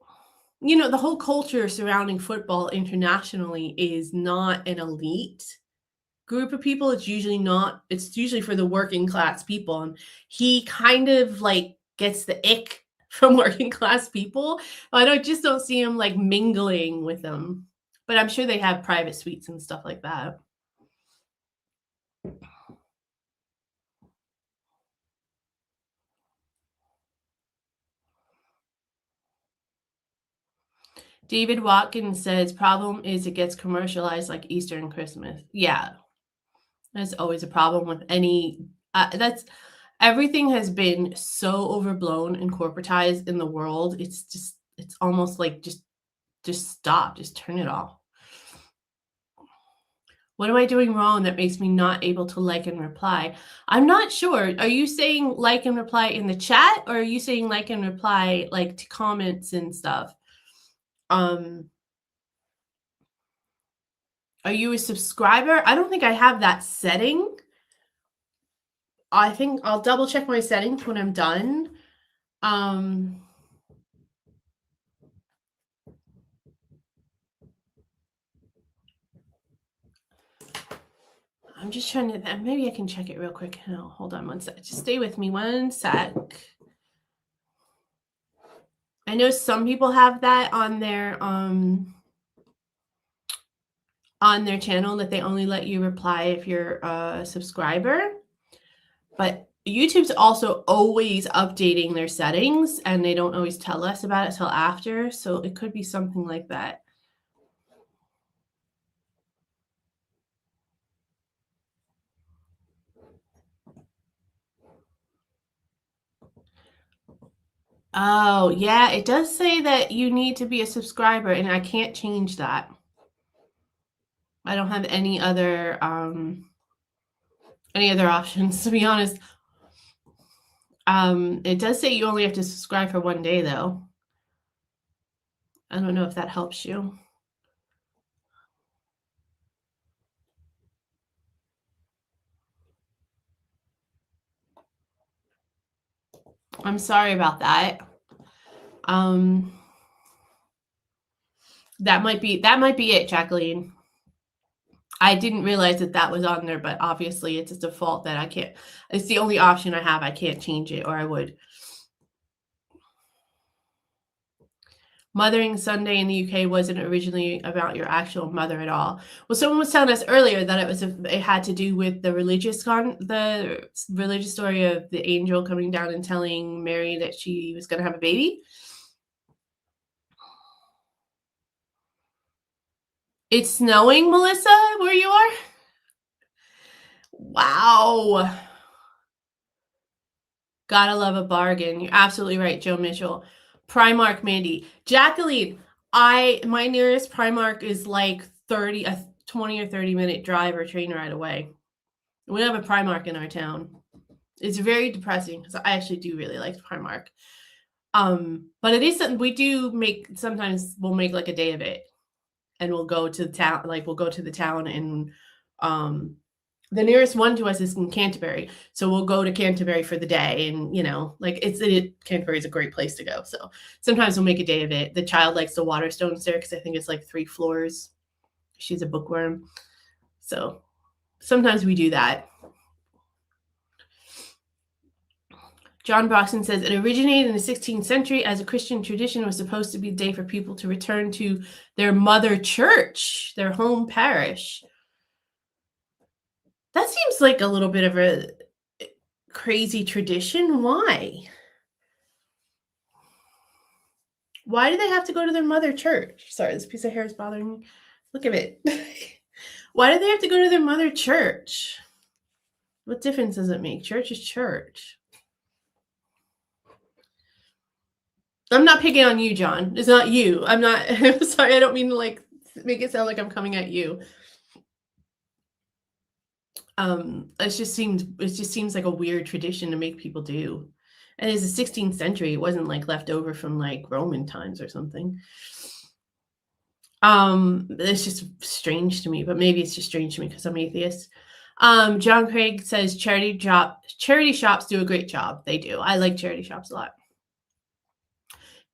the whole culture surrounding football internationally is not an elite group of people. It's usually not, it's usually for the working class people. And he kind of like gets the ick from working class people. Just don't see him like mingling with them. But I'm sure they have private suites and stuff like that. David Watkins says, problem is it gets commercialized like Easter and Christmas. Yeah, that's always a problem with any, everything has been so overblown and corporatized in the world. It's almost like just stop, just turn it off. What am I doing wrong that makes me not able to like and reply? I'm not sure. Are you saying like and reply in the chat, or are you saying like and reply like to comments and stuff? Are you a subscriber? I don't think I have that setting. I think I'll double check my settings when I'm done. I'm just trying to, maybe I can check it real quick. No, hold on one sec. Just stay with me one sec. I know some people have that on their channel, that they only let you reply if you're a subscriber. But YouTube's also always updating their settings, and they don't always tell us about it till after. So it could be something like that. Oh, yeah, it does say that you need to be a subscriber, and I can't change that. I don't have any other options, to be honest. It does say you only have to subscribe for 1 day, though. I don't know if that helps you. I'm sorry about that. That might be it, Jacqueline. I didn't realize that was on there, but obviously it's a default that I can't. It's the only option I have. I can't change it, or I would. Mothering Sunday in the UK wasn't originally about your actual mother at all. Well, someone was telling us earlier that it had to do with the religious story of the angel coming down and telling Mary that she was going to have a baby. It's snowing, Melissa, where you are? Wow. Gotta love a bargain. You're absolutely right, Joe Mitchell. Primark, Mandy. Jacqueline, my nearest Primark is like a 20 or 30 minute drive or train ride away. We don't have a Primark in our town. It's very depressing because I actually do really like Primark. But it is something we do make. Sometimes we'll make like a day of it, and we'll go to the town. Like we'll go to the town, and the nearest one to us is in Canterbury. So we'll go to Canterbury for the day, and Canterbury is a great place to go. So sometimes we'll make a day of it. The child likes the Waterstones there because I think it's like 3 floors. She's a bookworm. So sometimes we do that. John Broxton says, it originated in the 16th century as a Christian tradition. Was supposed to be a day for people to return to their mother church, their home parish. That seems like a little bit of a crazy tradition. Why? Why do they have to go to their mother church? Sorry, this piece of hair is bothering me. Look at it. Why do they have to go to their mother church? What difference does it make? Church is church. I'm not picking on you, John. It's not you. I'm sorry. I don't mean to like make it sound like I'm coming at you. It just seems like a weird tradition to make people do. And it's the 16th century. It wasn't like left over from like Roman times or something. It's just strange to me, but maybe it's just strange to me because I'm atheist. John Craig says charity shops do a great job. They do. I like charity shops a lot.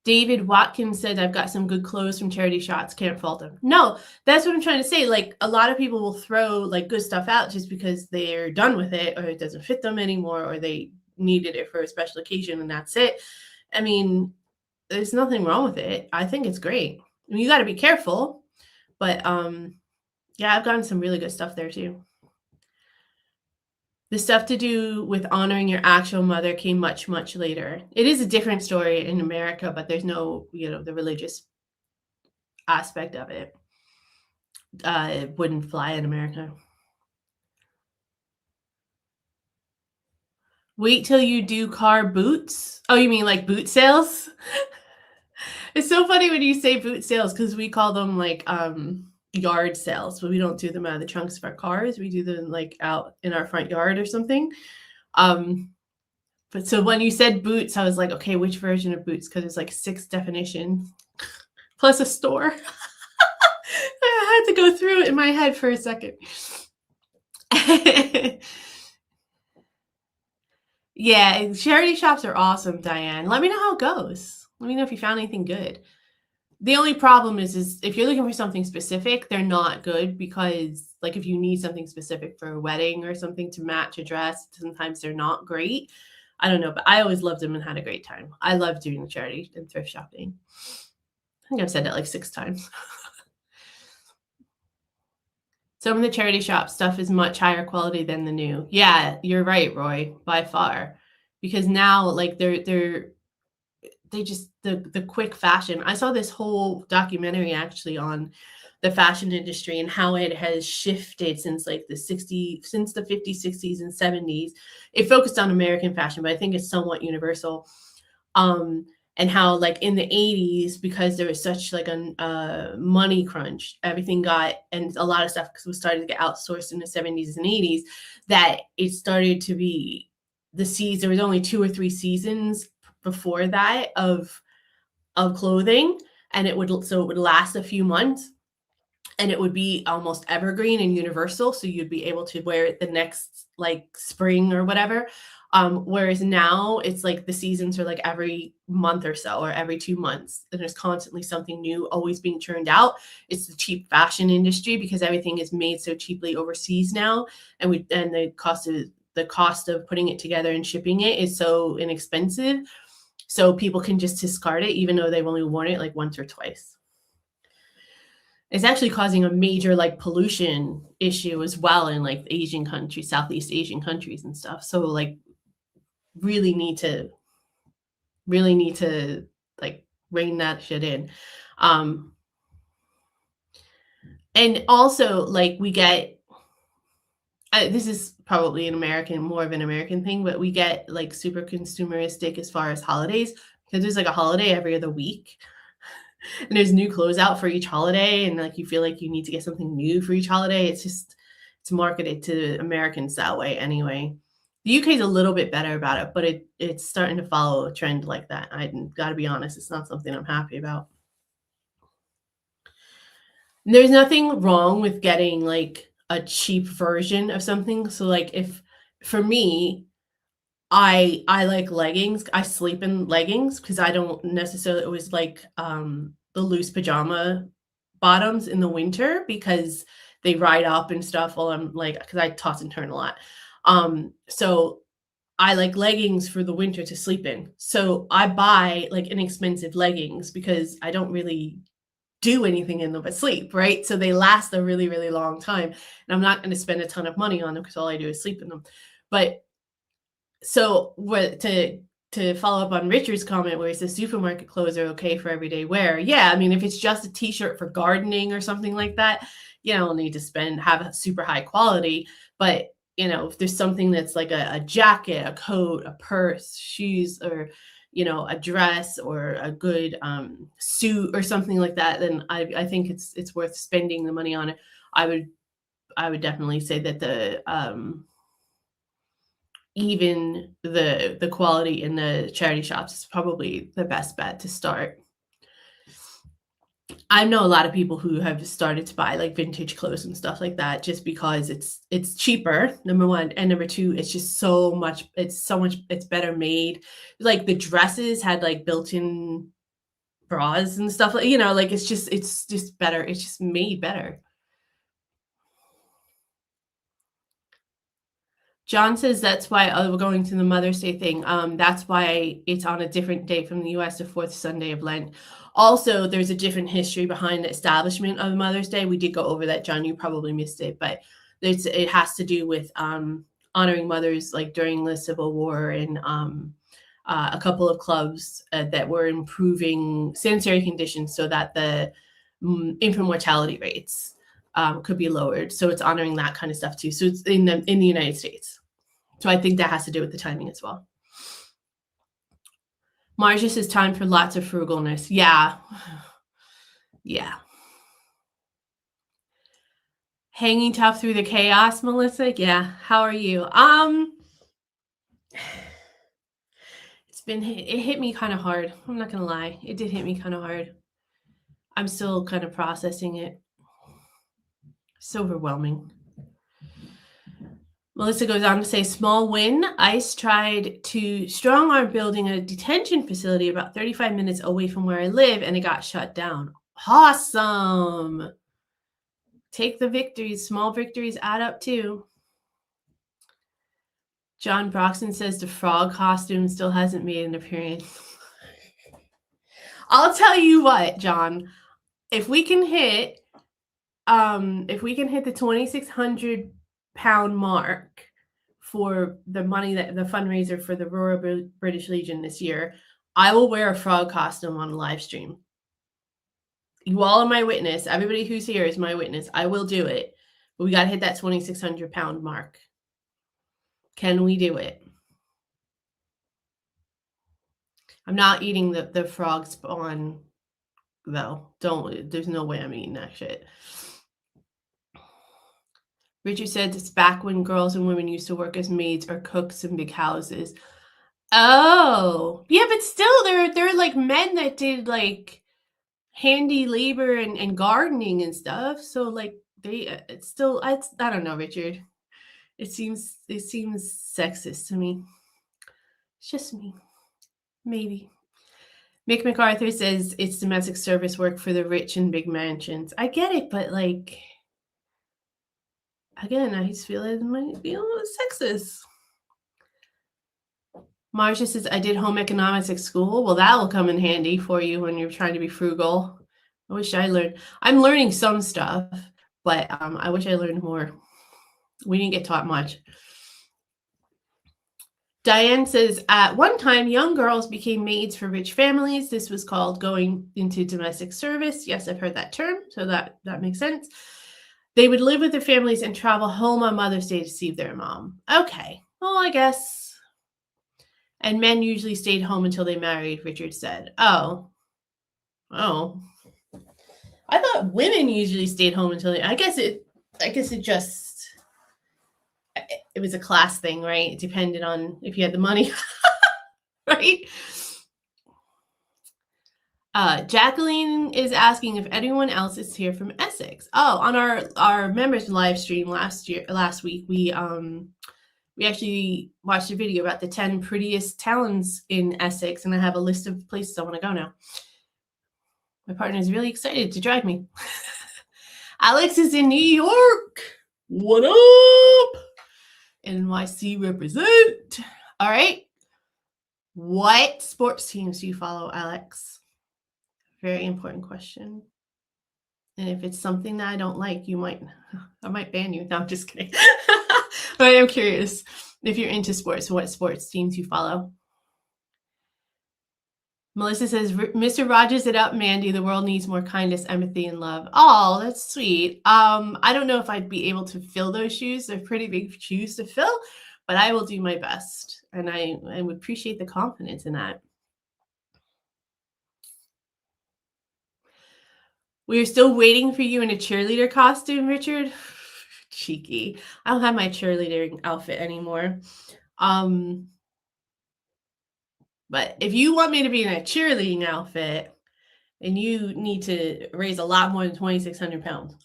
David Watkins said, I've got some good clothes from charity shops. Can't fault them. No, that's what I'm trying to say. Like, a lot of people will throw like good stuff out just because they're done with it, or it doesn't fit them anymore, or they needed it for a special occasion and that's it. I mean, there's nothing wrong with it. I think it's great. I mean, you got to be careful, but yeah, I've gotten some really good stuff there too. The stuff to do with honoring your actual mother came much, much later. It is a different story in America, but there's no, the religious aspect of it. It wouldn't fly in America. Wait till you do car boots. Oh, you mean like boot sales? It's so funny when you say boot sales because we call them like yard sales, but we don't do them out of the trunks of our cars. We do them like out in our front yard or something. But so when you said boots, I was like, okay, which version of boots? Because there's like 6 definitions plus a store. I had to go through it in my head for a second. Yeah, charity shops are awesome, Diane. Let me know how it goes. Let me know if you found anything good. The only problem is if you're looking for something specific, they're not good because, like, if you need something specific for a wedding or something to match a dress, sometimes they're not great. I don't know, but I always loved them and had a great time. I love doing the charity and thrift shopping. I think I've said that like 6 times. Some of the charity shop stuff is much higher quality than the new. Yeah, you're right, Roy, by far. Because now, like, they just the quick fashion. I saw this whole documentary actually on the fashion industry and how it has shifted since like the 50s, 60s, and 70s. It focused on American fashion, but I think it's somewhat universal. And how like in the 80s, because there was such like a money crunch, everything got, and a lot of stuff was started to get outsourced in the 70s and 80s, that it started to be there was only 2 or 3 seasons before that of clothing, and it would last a few months, and it would be almost evergreen and universal, so you'd be able to wear it the next like spring or whatever. Whereas now it's like the seasons are like every month or so, or every 2 months, and there's constantly something new always being churned out. It's the cheap fashion industry because everything is made so cheaply overseas now, and the cost of putting it together and shipping it is so inexpensive, so people can just discard it even though they've only worn it like once or twice. It's actually causing a major like pollution issue as well in like Asian countries, Southeast Asian countries and stuff. So like really need to like rein that shit in. And also like we get this is probably more of an American thing, but we get like super consumeristic as far as holidays, because there's like a holiday every other week. And there's new clothes out for each holiday, and like you feel like you need to get something new for each holiday. It's marketed to Americans that way anyway. The UK is a little bit better about it, but it's starting to follow a trend like that. I got to be honest, it's not something I'm happy about. There's nothing wrong with getting like a cheap version of something. So like if for me, I like leggings. I sleep in leggings because I don't necessarily always like the loose pajama bottoms in the winter because they ride up and stuff while I'm like, because I toss and turn a lot. So I like leggings for the winter to sleep in. So I buy like inexpensive leggings because I don't really do anything in them but sleep, right? So they last a really, really long time. And I'm not going to spend a ton of money on them because all I do is sleep in them. But so what to follow up on Richard's comment where he says supermarket clothes are okay for everyday wear. Yeah, I mean, if it's just a t-shirt for gardening or something like that, you don't need to have a super high quality. But if there's something that's like a jacket, a coat, a purse, shoes, or a dress or a good suit or something like that, then I think it's worth spending the money on it. I would definitely say that even the quality in the charity shops is probably the best bet to start. I know a lot of people who have started to buy like vintage clothes and stuff like that just because it's cheaper, number one, and number two, it's just it's better made. Like the dresses had like built-in bras and stuff like, like it's just better. It's just made better. John says that's why we're going to the Mother's Day thing. That's why it's on a different day from the US, the fourth Sunday of Lent. Also, there's a different history behind the establishment of Mother's Day. We did go over that, John. You probably missed it, but it has to do with honoring mothers like during the Civil War and a couple of clubs that were improving sanitary conditions so that the infant mortality rates could be lowered. So it's honoring that kind of stuff too. So it's in the United States. So I think that has to do with the timing as well. Marcia says time for lots of frugalness. Yeah. Yeah. Hanging tough through the chaos, Melissa. Yeah. How are you? It hit me kind of hard. I'm not gonna lie. It did hit me kind of hard. I'm still kind of processing it. It's overwhelming. Melissa goes on to say, small win. ICE tried to strong arm building a detention facility about 35 minutes away from where I live, and it got shut down. Awesome. Take the victories. Small victories add up too. John Broxton says the frog costume still hasn't made an appearance. I'll tell you what, John. If we can hit the 2,600 pound mark for the money that the fundraiser for the Royal British Legion this year, I will wear a frog costume on a live stream. You all are my witness. Everybody who's here is my witness. I will do it. But we got to hit that 2,600 pound mark. Can we do it? I'm not eating the frog spawn, though. There's no way I'm eating that shit. Richard said it's back when girls and women used to work as maids or cooks in big houses. Oh, yeah, but still, there are like men that did like handy labor and gardening and stuff. So like it's still, I don't know, Richard. It seems sexist to me. It's just me. Maybe. Mick MacArthur says it's domestic service work for the rich in big mansions. I get it, but like, again, I just feel it might be a little sexist. Marcia says, I did home economics at school. Well, that will come in handy for you when you're trying to be frugal. I wish I learned. I'm learning some stuff, but I wish I learned more. We didn't get taught much. Diane says, at one time, young girls became maids for rich families. This was called going into domestic service. Yes, I've heard that term, so that makes sense. They would live with their families and travel home on Mother's Day to see their mom. Okay, well, I guess. And men usually stayed home until they married, Richard said. Oh. I thought women usually stayed home until I guess it was a class thing, right? It depended on if you had the money, right? Jacqueline is asking if anyone else is here from Essex. Oh, on our members live stream last week, we actually watched a video about the 10 prettiest towns in Essex, and I have a list of places I want to go now. My partner is really excited to drive me. Alex is in New York. What up? NYC represent. All right. What sports teams do you follow, Alex? Very important question. And if it's something that I don't like, I might ban you. No, I'm just kidding. But I am curious if you're into sports, what sports teams you follow. Melissa says, Mr. Rogers it up, Mandy. The world needs more kindness, empathy, and love. Oh, that's sweet. I don't know if I'd be able to fill those shoes. They're pretty big shoes to fill, but I will do my best. And I would appreciate the confidence in that. We're still waiting for you in a cheerleader costume, Richard. Cheeky. I don't have my cheerleading outfit anymore. But if you want me to be in a cheerleading outfit, And you need to raise a lot more than 2,600 pounds.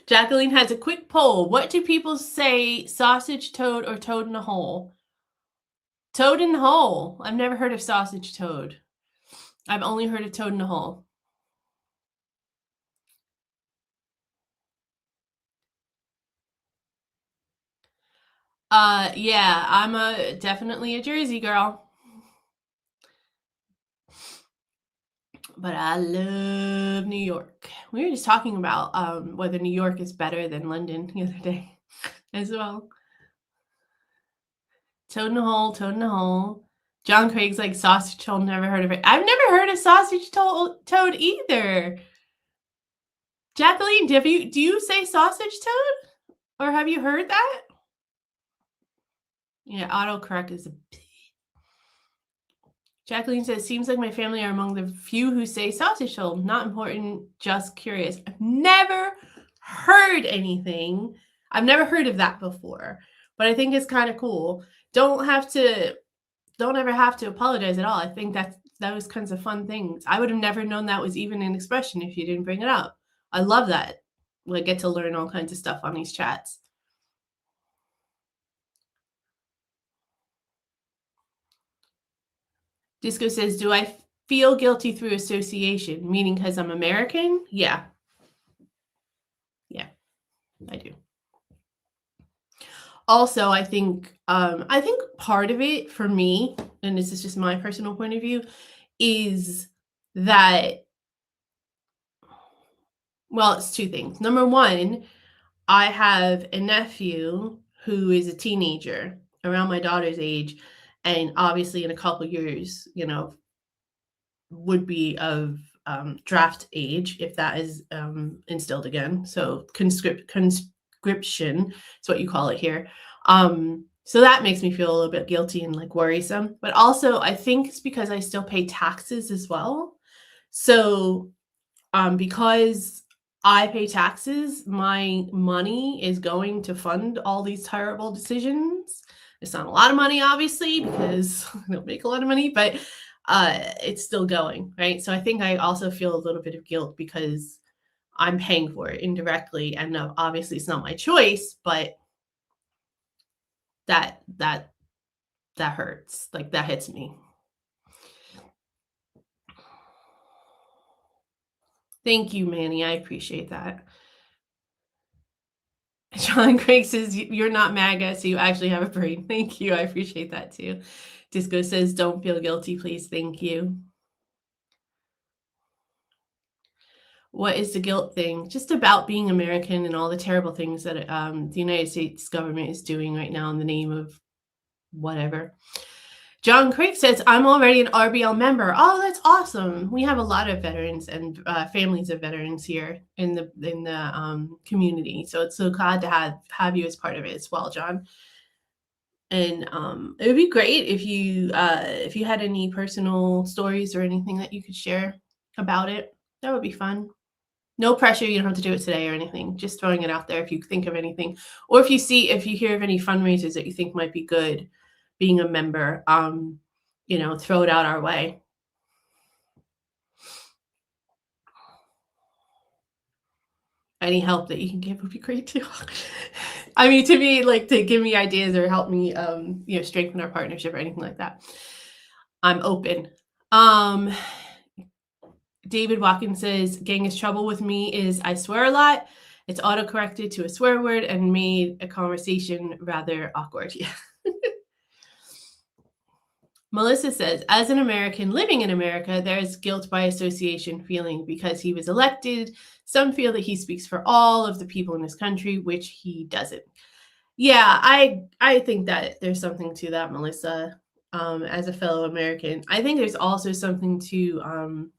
Jacqueline has a quick poll. What do people say, sausage toad or toad in a hole? Toad in the hole. I've never heard of sausage toad. I've only heard of toad in a hole. Yeah, I'm definitely a Jersey girl. But I love New York. We were just talking about whether New York is better than London the other day as well. Toad in a hole, toad in a hole. John Craig's like sausage toad, never heard of it. I've never heard of sausage toad either. Jacqueline, do you say sausage toad? Or have you heard that? Yeah, autocorrect is a... Jacqueline says, seems like my family are among the few who say sausage toad. Not important, just curious. I've never heard anything. I've never heard of that before. But I think it's kind of cool. Don't ever have to apologize at all. I think those kinds of fun things. I would have never known that was even an expression if you didn't bring it up. I love that. I get to learn all kinds of stuff on these chats. Disco says, do I feel guilty through association? Meaning because I'm American? Yeah. Yeah, I do. Also, I think part of it for me, and this is just my personal point of view, is that, well, it's two things. Number one, I have a nephew who is a teenager around my daughter's age, and obviously in a couple years, would be of draft age if that is instilled again. So conscription is what you call it here. So that makes me feel a little bit guilty and like worrisome. But also, I think it's because I still pay taxes as well. So because I pay taxes, my money is going to fund all these terrible decisions. It's not a lot of money, obviously, because I don't make a lot of money, but it's still going, right? So I think I also feel a little bit of guilt because I'm paying for it indirectly, and obviously it's not my choice, but that hurts. Like, that hits me. Thank you, Manny. I appreciate that. John Craig says, you're not MAGA, so you actually have a brain. Thank you. I appreciate that too. Disco says, don't feel guilty, please. Thank you. What is the guilt thing? Just about being American and all the terrible things that the United States government is doing right now in the name of whatever. John Craig says, I'm already an RBL member. Oh, that's awesome. We have a lot of veterans and families of veterans here in the community. So it's so glad to have you as part of it as well, John. And it would be great if you had any personal stories or anything that you could share about it. That would be fun. No pressure. You don't have to do it today or anything. Just throwing it out there if you think of anything. Or if you hear of any fundraisers that you think might be good, being a member, throw it out our way. Any help that you can give would be great too. I mean, to me, like, to give me ideas or help me, strengthen our partnership or anything like that. I'm open. David Watkins says, Gang's trouble with me is I swear a lot. It's auto-corrected to a swear word and made a conversation rather awkward. Yeah. Melissa says, as an American living in America, there is guilt by association feeling because he was elected. Some feel that he speaks for all of the people in this country, which he doesn't. Yeah, I think that there's something to that, Melissa, as a fellow American. I think there's also something to,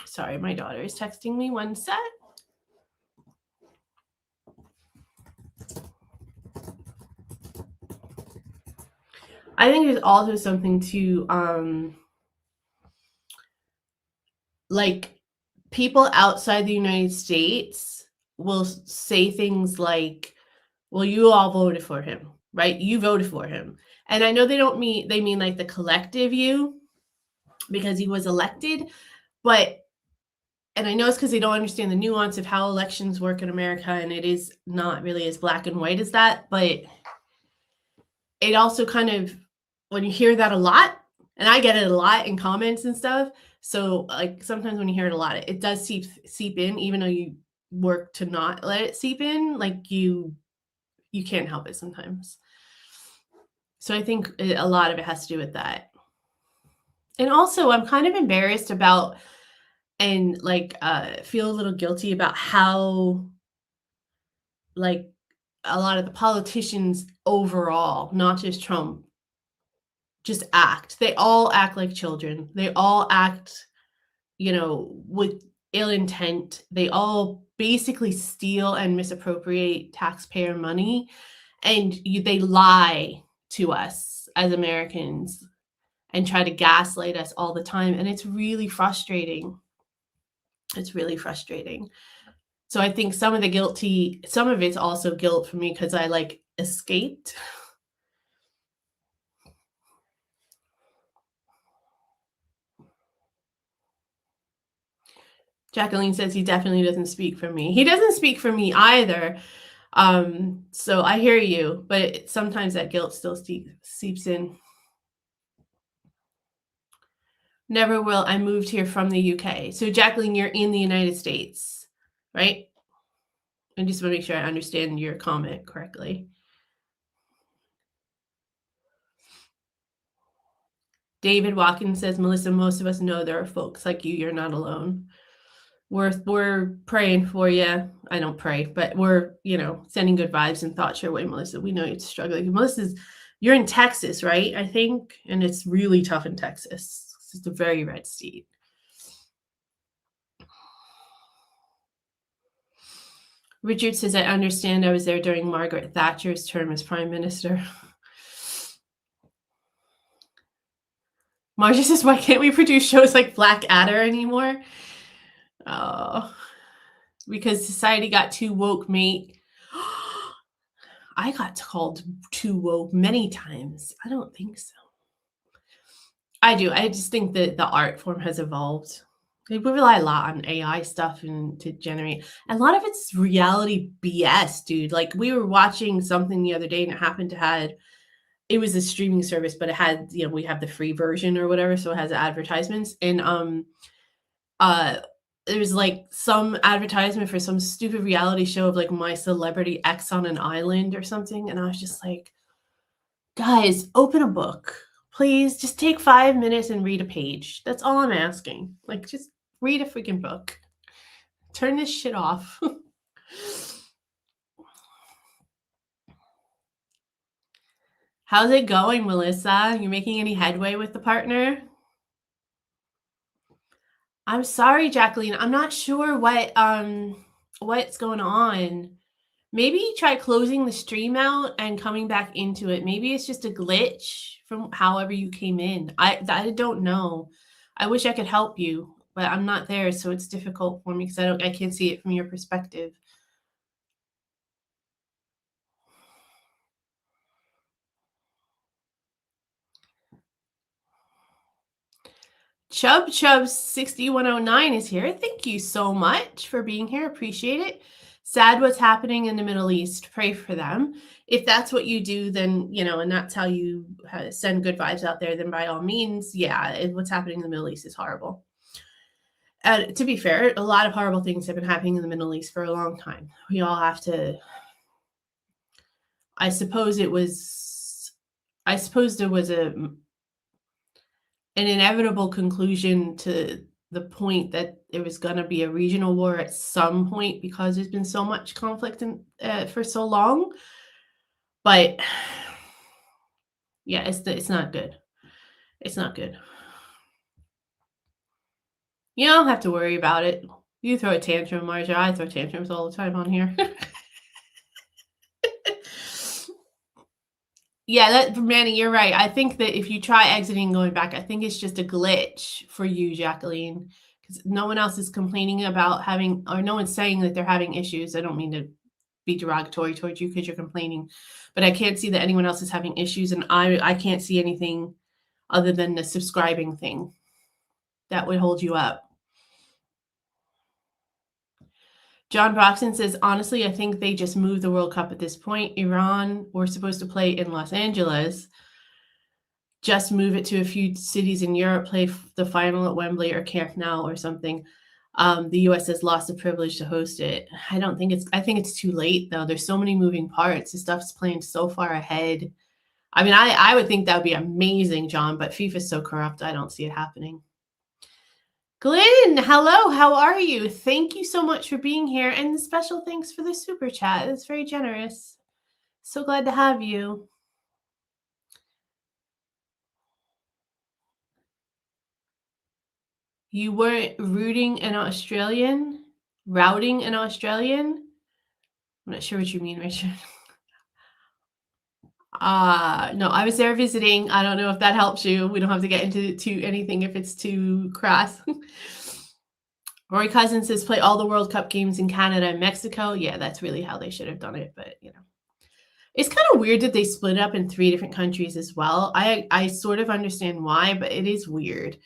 sorry, my daughter is texting me. One sec. I think there's also something to, like, people outside the United States will say things like, well, you all voted for him, right? You voted for him. And I know they mean like the collective you because he was elected, but and I know it's because they don't understand the nuance of how elections work in America, and it is not really as black and white as that, but it also kind of, when you hear that a lot, and I get it a lot in comments and stuff, so like sometimes when you hear it a lot, it does seep in, even though you work to not let it seep in, like you can't help it sometimes. So I think a lot of it has to do with that. And also I'm kind of embarrassed about and like feel a little guilty about how like a lot of the politicians overall, not just Trump, just act. They all act like children. They all act, with ill intent. They all basically steal and misappropriate taxpayer money, and they lie to us as Americans and try to gaslight us all the time, and it's really frustrating. It's really frustrating. So I think some of it's also guilt for me because I like escaped. Jacqueline says he definitely doesn't speak for me. He doesn't speak for me either. So I hear you, but sometimes that guilt still seeps in. Never will. I moved here from the UK. So Jacqueline, you're in the United States, right? I just want to make sure I understand your comment correctly. David Watkins says, Melissa, most of us know there are folks like you. You're not alone. We're praying for you. I don't pray, but we're, sending good vibes and thoughts your way, Melissa. We know you're struggling. You're in Texas, right? I think, and it's really tough in Texas. It's a very red state. Richard says, I understand. I was there during Margaret Thatcher's term as prime minister. Marcia says, why can't we produce shows like Blackadder anymore? Oh, because society got too woke, mate. I got called too woke many times. I don't think so. I do. I just think that the art form has evolved. We rely a lot on AI stuff and to generate. A lot of it's reality BS, dude. Like we were watching something the other day and it was a streaming service, but it had, we have the free version or whatever, so it has advertisements. And there was like some advertisement for some stupid reality show of like My Celebrity X on an island or something. And I was just like, guys, open a book. Please just take 5 minutes and read a page. That's all I'm asking. Like, just read a freaking book. Turn this shit off. How's it going, Melissa? You making any headway with the partner? I'm sorry, Jacqueline. I'm not sure what's going on. Maybe try closing the stream out and coming back into it. Maybe it's just a glitch from however you came in. I don't know. I wish I could help you, but I'm not there, so it's difficult for me because I can't see it from your perspective. Chub 6109 is here. Thank you so much for being here. Appreciate it. Sad what's happening in the Middle East. Pray for them. If that's what you do, then, and that's how you send good vibes out there, then by all means, yeah, what's happening in the Middle East is horrible. To be fair, a lot of horrible things have been happening in the Middle East for a long time. We all have to, I suppose there was an inevitable conclusion to the point that there was going to be a regional war at some point because there's been so much conflict for so long. But yeah, it's not good. It's not good. You don't have to worry about it. You throw a tantrum, Marja. I throw tantrums all the time on here. Yeah, Manny, you're right. I think that if you try exiting and going back, I think it's just a glitch for you, Jacqueline, because no one else is complaining about no one's saying that they're having issues. I don't mean to be derogatory towards you because you're complaining. But I can't see that anyone else is having issues, and I can't see anything other than the subscribing thing that would hold you up. John Broxton says, honestly, I think they just moved the World Cup at this point. Iran were supposed to play in Los Angeles. Just move it to a few cities in Europe, play the final at Wembley or Camp Nou or something. The US has lost the privilege to host it. I think it's too late though. There's so many moving parts. The stuff's playing so far ahead. I mean, I would think that would be amazing, John, but FIFA's so corrupt, I don't see it happening. Glenn, hello, how are you? Thank you so much for being here, and special thanks for the super chat. It's very generous. So glad to have you. You weren't routing an Australian? Routing an Australian? I'm not sure what you mean, Richard. No, I was there visiting. I don't know if that helps you. We don't have to get into anything if it's too crass. Rory Cousins says play all the World Cup games in Canada and Mexico. Yeah, that's really how they should have done it. But, you know, it's kind of weird that they split up in 3 different countries as well. I sort of understand why, but it is weird.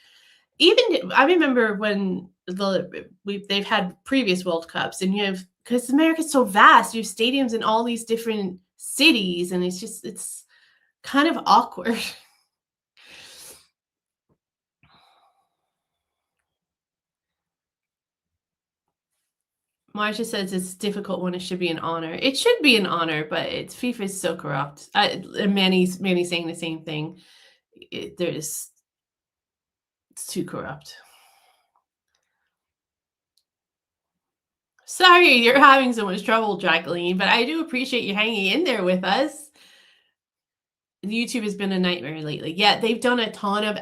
Even I remember when they've had previous World Cups, and you have, because America's so vast, you have stadiums in all these different cities, and it's kind of awkward. Marcia says it's difficult when it should be an honor. It should be an honor, but FIFA is so corrupt. And Manny's saying the same thing. It's too corrupt. Sorry you're having so much trouble, Jacqueline, but I do appreciate you hanging in there with us. YouTube has been a nightmare lately. Yeah, they've done a ton of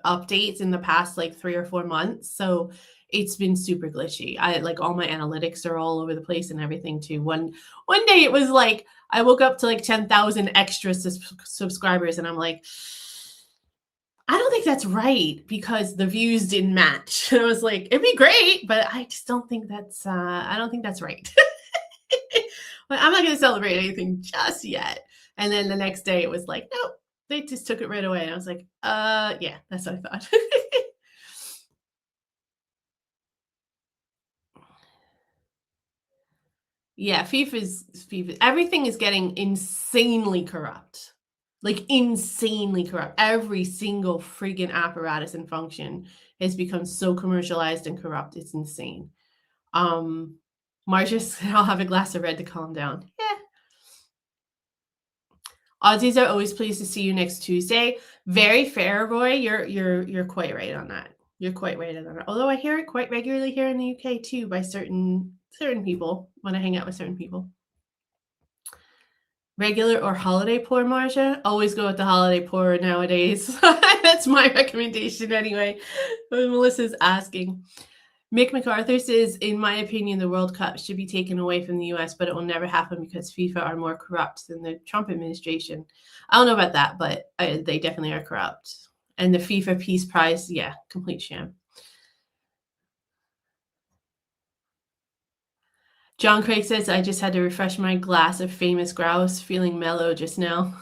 updates in the past like 3 or 4 months, so it's been super glitchy. All my analytics are all over the place and everything too. One day it was like I woke up to like 10,000 extra subscribers, and I'm like, I don't think that's right because the views didn't match. And I was like, it'd be great, but I just don't think that's I don't think that's right. But I'm not going to celebrate anything just yet. And then the next day it was like, nope, they just took it right away. And I was like, yeah, that's what I thought. Yeah, FIFA. Everything is getting insanely corrupt. Like insanely corrupt. Every single freaking apparatus and function has become so commercialized and corrupt. It's insane. Marcia said, I'll have a glass of red to calm down. Yeah. Aussies are always pleased to see you next Tuesday. Very fair, Roy. You're quite right on that. You're quite right on that. Although I hear it quite regularly here in the UK too by certain people when I hang out with certain people. Regular or holiday pour, Marcia? Always go with the holiday pour nowadays. That's my recommendation anyway. Melissa's asking. Mick MacArthur says, in my opinion, the World Cup should be taken away from the US, but it will never happen because FIFA are more corrupt than the Trump administration. I don't know about that, but they definitely are corrupt. And the FIFA Peace Prize, yeah, complete sham. John Craig says, I just had to refresh my glass of famous grouse, feeling mellow just now.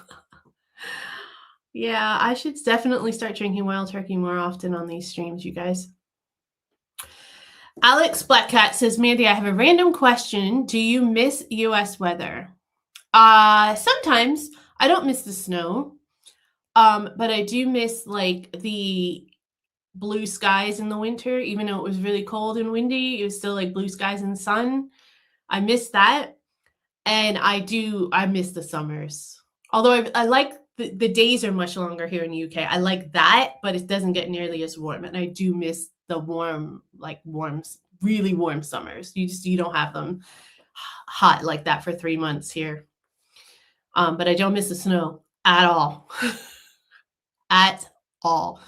Yeah, I should definitely start drinking wild turkey more often on these streams, you guys. Alex Blackcat says, Mandy, I have a random question. Do you miss US weather? Sometimes. I don't miss the snow. But I do miss like the blue skies in the winter, even though it was really cold and windy, it was still like blue skies and sun. I miss that. And I miss the summers. Although I like the days are much longer here in the UK. I like that, but it doesn't get nearly as warm. And I do miss the really warm summers. You don't have them hot like that for 3 months here. But I don't miss the snow at all. At all.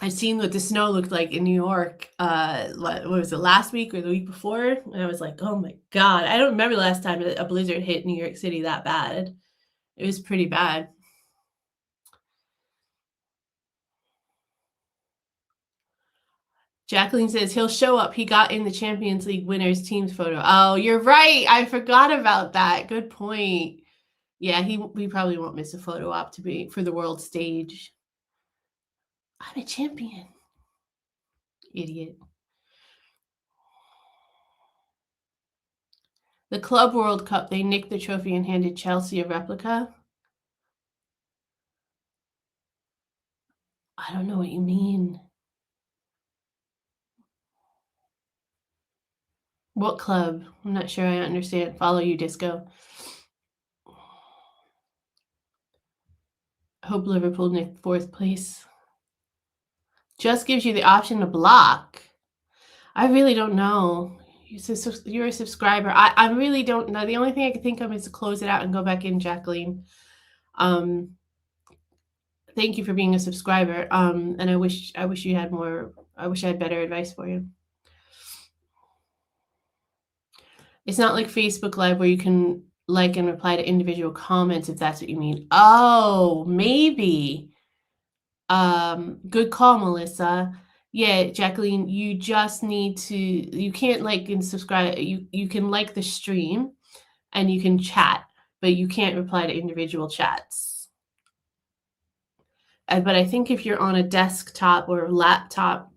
I've seen what the snow looked like in New York. What was it, last week or the week before? And I was like, oh my God. I don't remember the last time a blizzard hit New York City that bad. It was pretty bad. Jacqueline says he'll show up. He got in the Champions League winners teams photo. Oh, you're right. I forgot about that. Good point. Yeah, he probably won't miss a photo op to be for the world stage. I'm a champion. Idiot. The Club World Cup, they nicked the trophy and handed Chelsea a replica. I don't know what you mean. What club? I'm not sure I understand. Follow you, Disco. Hope Liverpool nicked 4th place. Just gives you the option to block. I really don't know. You're a subscriber. I really don't know. The only thing I can think of is to close it out and go back in, Jacqueline. Thank you for being a subscriber. And I wish you had more. I wish I had better advice for you. It's not like Facebook Live where you can like and reply to individual comments, if that's what you mean. Oh, maybe. Good call, Melissa. Yeah, Jacqueline, you just need to, you can't like and subscribe. You can like the stream and you can chat, but you can't reply to individual chats. But I think if you're on a desktop or a laptop,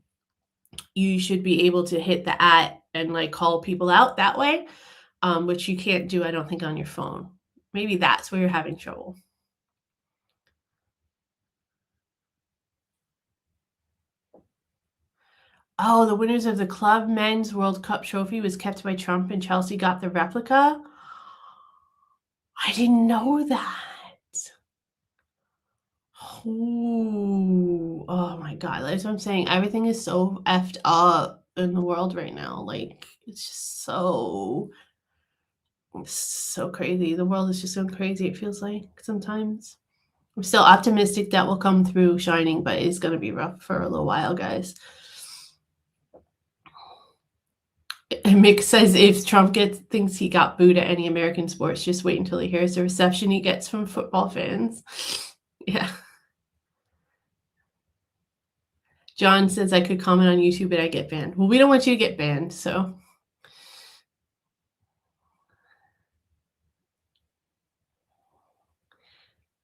you should be able to hit the @ and like call people out that way, which you can't do, I don't think, on your phone. Maybe that's where you're having trouble. Oh, the winners of the Club Men's World Cup trophy was kept by Trump and Chelsea got the replica? I didn't know that. Ooh, oh my God. That's what I'm saying. Everything is so effed up in the world right now. Like, it's just so crazy. The world is just so crazy, it feels like sometimes. I'm still optimistic that will come through shining, but it's going to be rough for a little while, guys. Mick says if Trump thinks he got booed at any American sports, just wait until he hears the reception he gets from football fans. Yeah. John says I could comment on YouTube, but I get banned. Well, we don't want you to get banned, so.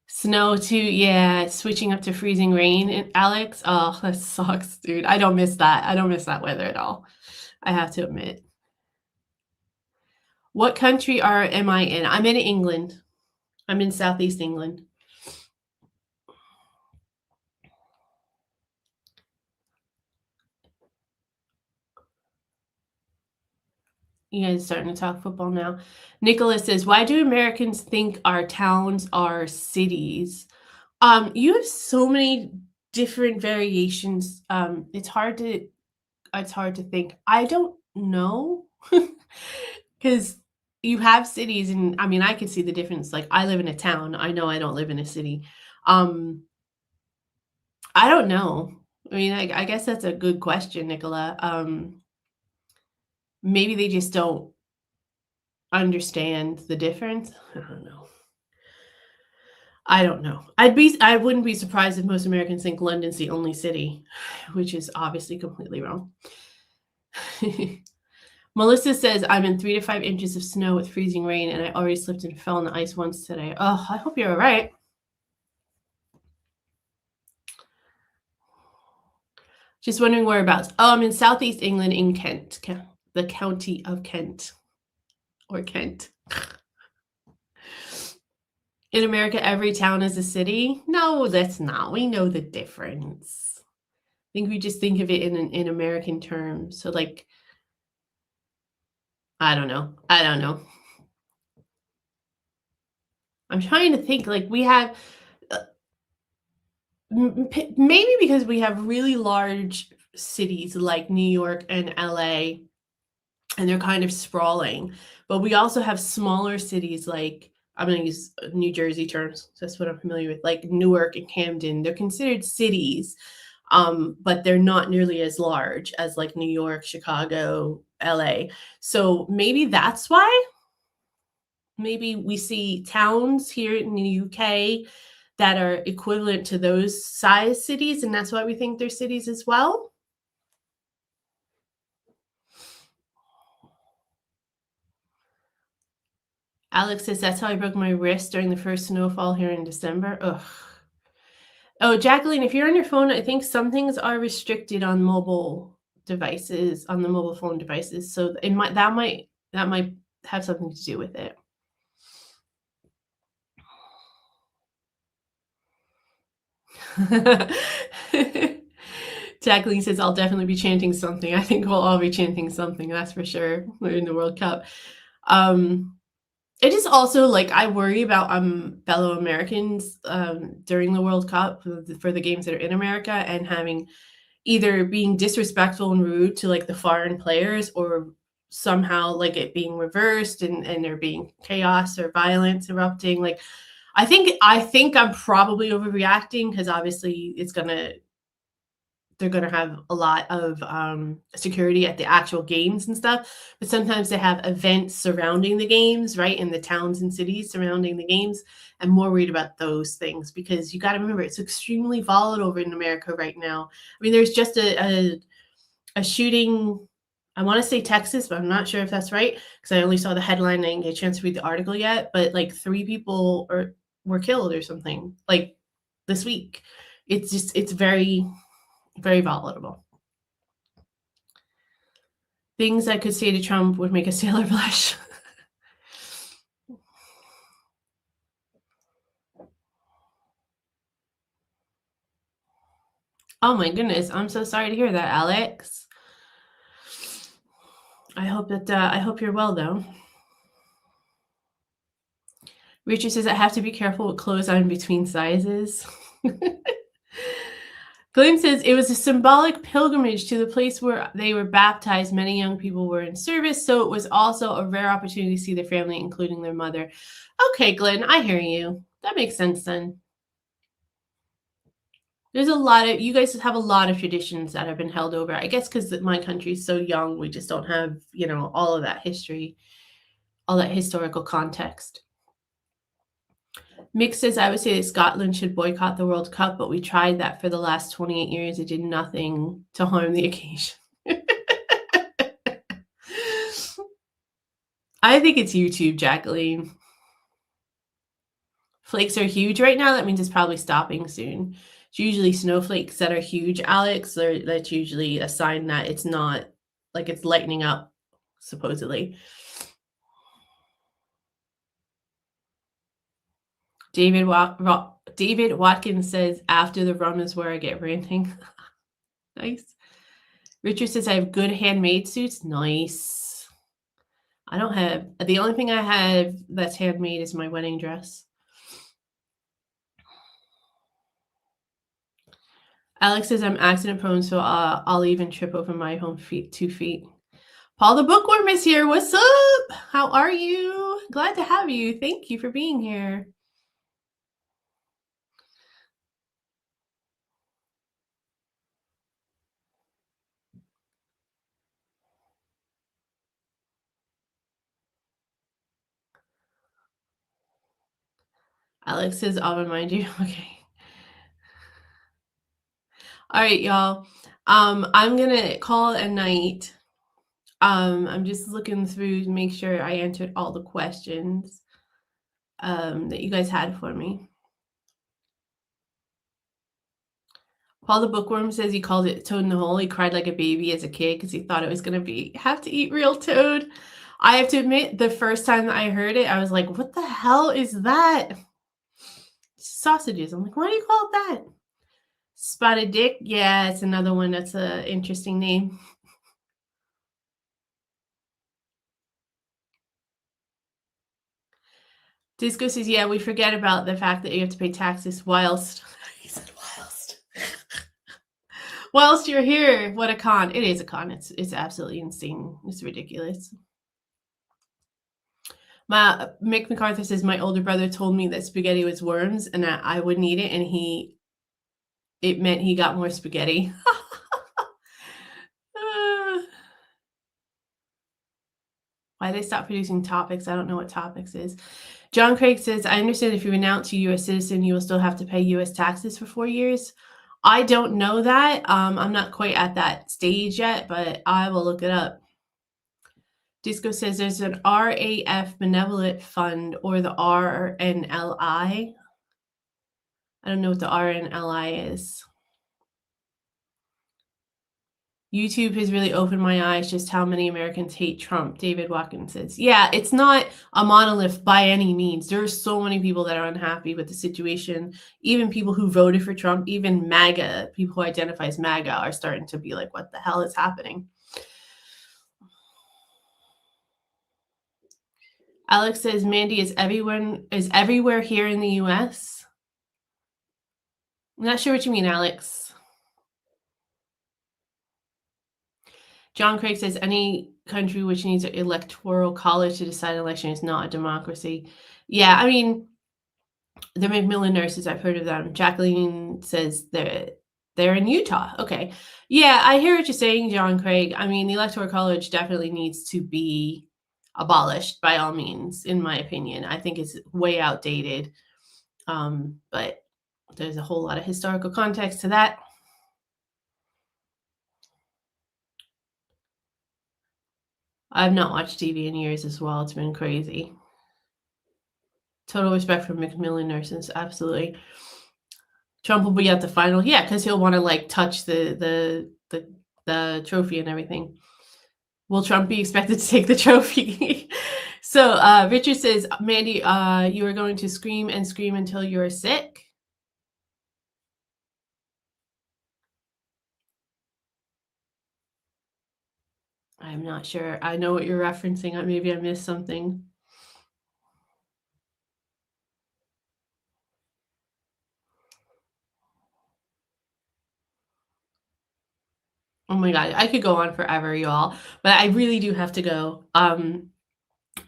Snow too, yeah. Switching up to freezing rain. And Alex, oh, that sucks, dude. I don't miss that. I don't miss that weather at all. I have to admit. What country am I in? I'm in England. I'm in Southeast England. You guys starting to talk football now. Nicholas says, why do Americans think our towns are cities? You have so many different variations. It's hard to think. I don't know. Because you have cities, and I mean, I can see the difference. Like, I live in a town. I know I don't live in a city. I don't know. I mean, I guess that's a good question, Nicola. Maybe they just don't understand the difference. I don't know. I wouldn't be surprised if most Americans think London's the only city, which is obviously completely wrong. Melissa says, I'm in 3 to 5 inches of snow with freezing rain, and I already slipped and fell on the ice once today. Oh, I hope you're all right. Just wondering whereabouts. Oh, I'm in Southeast England in Kent, the county of Kent, or Kent. In America, every town is a city. No, that's not. We know the difference. I think we just think of it in American terms. So, like, I don't know. I'm trying to think. Like, we have maybe because we have really large cities like New York and LA, and they're kind of sprawling. But we also have smaller cities like, I'm going to use New Jersey terms. That's what I'm familiar with, like Newark and Camden. They're considered cities, but they're not nearly as large as like New York, Chicago, LA. So maybe that's why. Maybe we see towns here in the UK that are equivalent to those size cities, and that's why we think they're cities as well. Alex says, that's how I broke my wrist during the first snowfall here in December. Ugh. Oh, Jacqueline, if you're on your phone, I think some things are restricted on mobile devices, on the mobile phone devices. So that might have something to do with it. Jacqueline says, I'll definitely be chanting something. I think we'll all be chanting something, that's for sure. We're in the World Cup. It is also like I worry about fellow Americans during the World Cup for the games that are in America and having either being disrespectful and rude to like the foreign players or somehow like it being reversed and there being chaos or violence erupting. Like I think I'm probably overreacting because obviously they're gonna have a lot of security at the actual games and stuff. But sometimes they have events surrounding the games, right, in the towns and cities surrounding the games. I'm more worried about those things because you got to remember it's extremely volatile over in America right now. I mean, there's just a shooting. I want to say Texas, but I'm not sure if that's right because I only saw the headline. I didn't get a chance to read the article yet. But like 3 people were killed or something like this week. It's very very volatile. Things I could say to Trump would make a sailor blush. Oh my goodness, I'm so sorry to hear that, Alex. I hope you're well though. Richard says I have to be careful with clothes on between sizes. Glenn says it was a symbolic pilgrimage to the place where they were baptized. Many young people were in service, so it was also a rare opportunity to see their family, including their mother. Okay, Glenn, I hear you. That makes sense then. There's you guys have a lot of traditions that have been held over. I guess because my country is so young, we just don't have, all of that history, all that historical context. Mick says, I would say that Scotland should boycott the World Cup, but we tried that for the last 28 years. It did nothing to harm the occasion. I think it's YouTube, Jacqueline. Flakes are huge right now. That means it's probably stopping soon. It's usually snowflakes that are huge, Alex. That's usually a sign that it's not, like it's lightening up, supposedly. David Watkins says, after the rum is where I get ranting. Nice. Richard says, I have good handmade suits. Nice. I don't have, the only thing I have that's handmade is my wedding dress. Alex says, I'm accident prone, so I'll even trip over my home 2 feet. Paul the Bookworm is here. What's up? How are you? Glad to have you. Thank you for being here. Alex says, I'll remind you. Okay. All right, y'all. I'm going to call it a night. I'm just looking through to make sure I answered all the questions that you guys had for me. Paul the Bookworm says he called it Toad in the Hole. He cried like a baby as a kid because he thought it was going to have to eat real toad. I have to admit, the first time that I heard it, I was like, what the hell is that? Sausages. I'm like, why do you call it that? Spotted Dick? Yeah, it's another one that's an interesting name. Disco says, yeah, we forget about the fact that you have to pay taxes whilst. He said whilst. Whilst you're here. What a con. It is a con. It's absolutely insane. It's ridiculous. Mick MacArthur says, my older brother told me that spaghetti was worms and that I wouldn't eat it, and it meant he got more spaghetti. Why they stopped producing topics? I don't know what topics is. John Craig says, I understand if you announce you're a U.S. citizen, you will still have to pay U.S. taxes for 4 years. I don't know that. I'm not quite at that stage yet, but I will look it up. Disco says there's an RAF Benevolent Fund or the RNLI. I don't know what the RNLI is. YouTube has really opened my eyes just how many Americans hate Trump, David Watkins says. Yeah, it's not a monolith by any means. There are so many people that are unhappy with the situation. Even people who voted for Trump, even MAGA, people who identify as MAGA are starting to be like, what the hell is happening? Alex says Mandy is everywhere here in the US. I'm not sure what you mean, Alex. John Craig says any country which needs an electoral college to decide an election is not a democracy. Yeah, I mean, the Macmillan nurses, I've heard of them. Jacqueline says they're in Utah. Okay. Yeah, I hear what you're saying, John Craig. I mean, the electoral college definitely needs to be abolished by all means, in my opinion. I think it's way outdated. But there's a whole lot of historical context to that. I've not watched TV in years as well. It's been crazy. Total respect for Macmillan nurses, absolutely. Trump will be at the final, yeah, because he'll want to like touch the trophy and everything. Will Trump be expected to take the trophy? So Richard says, Mandy, you are going to scream and scream until you're sick. I'm not sure. I know what you're referencing. Maybe I missed something. Oh my God, I could go on forever, y'all, but I really do have to go.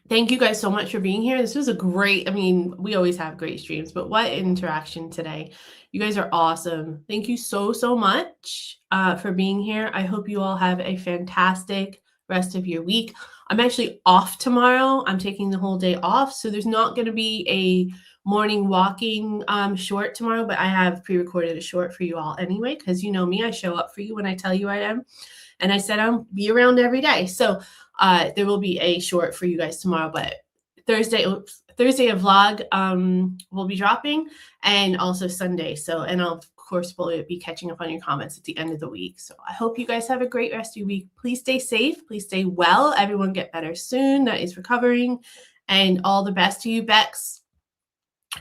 Thank you guys so much for being here. This was a great, I mean, we always have great streams, but what interaction today. You guys are awesome. Thank you so, so much for being here. I hope you all have a fantastic rest of your week. I'm actually off tomorrow. I'm taking the whole day off, so there's not going to be a morning walking short tomorrow, but I have pre-recorded a short for you all anyway, because you know me, I show up for you when I tell you I am. And I said I'll be around every day. So there will be a short for you guys tomorrow, but Thursday a vlog will be dropping, and also Sunday. So, and I'll of course will be catching up on your comments at the end of the week. So I hope you guys have a great rest of your week. Please stay safe. Please stay well. Everyone get better soon. That is recovering, and all the best to you, Bex.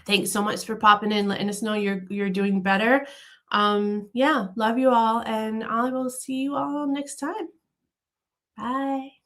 Thanks so much for popping in, letting us know you're doing better. Yeah, love you all, and I will see you all next time. Bye.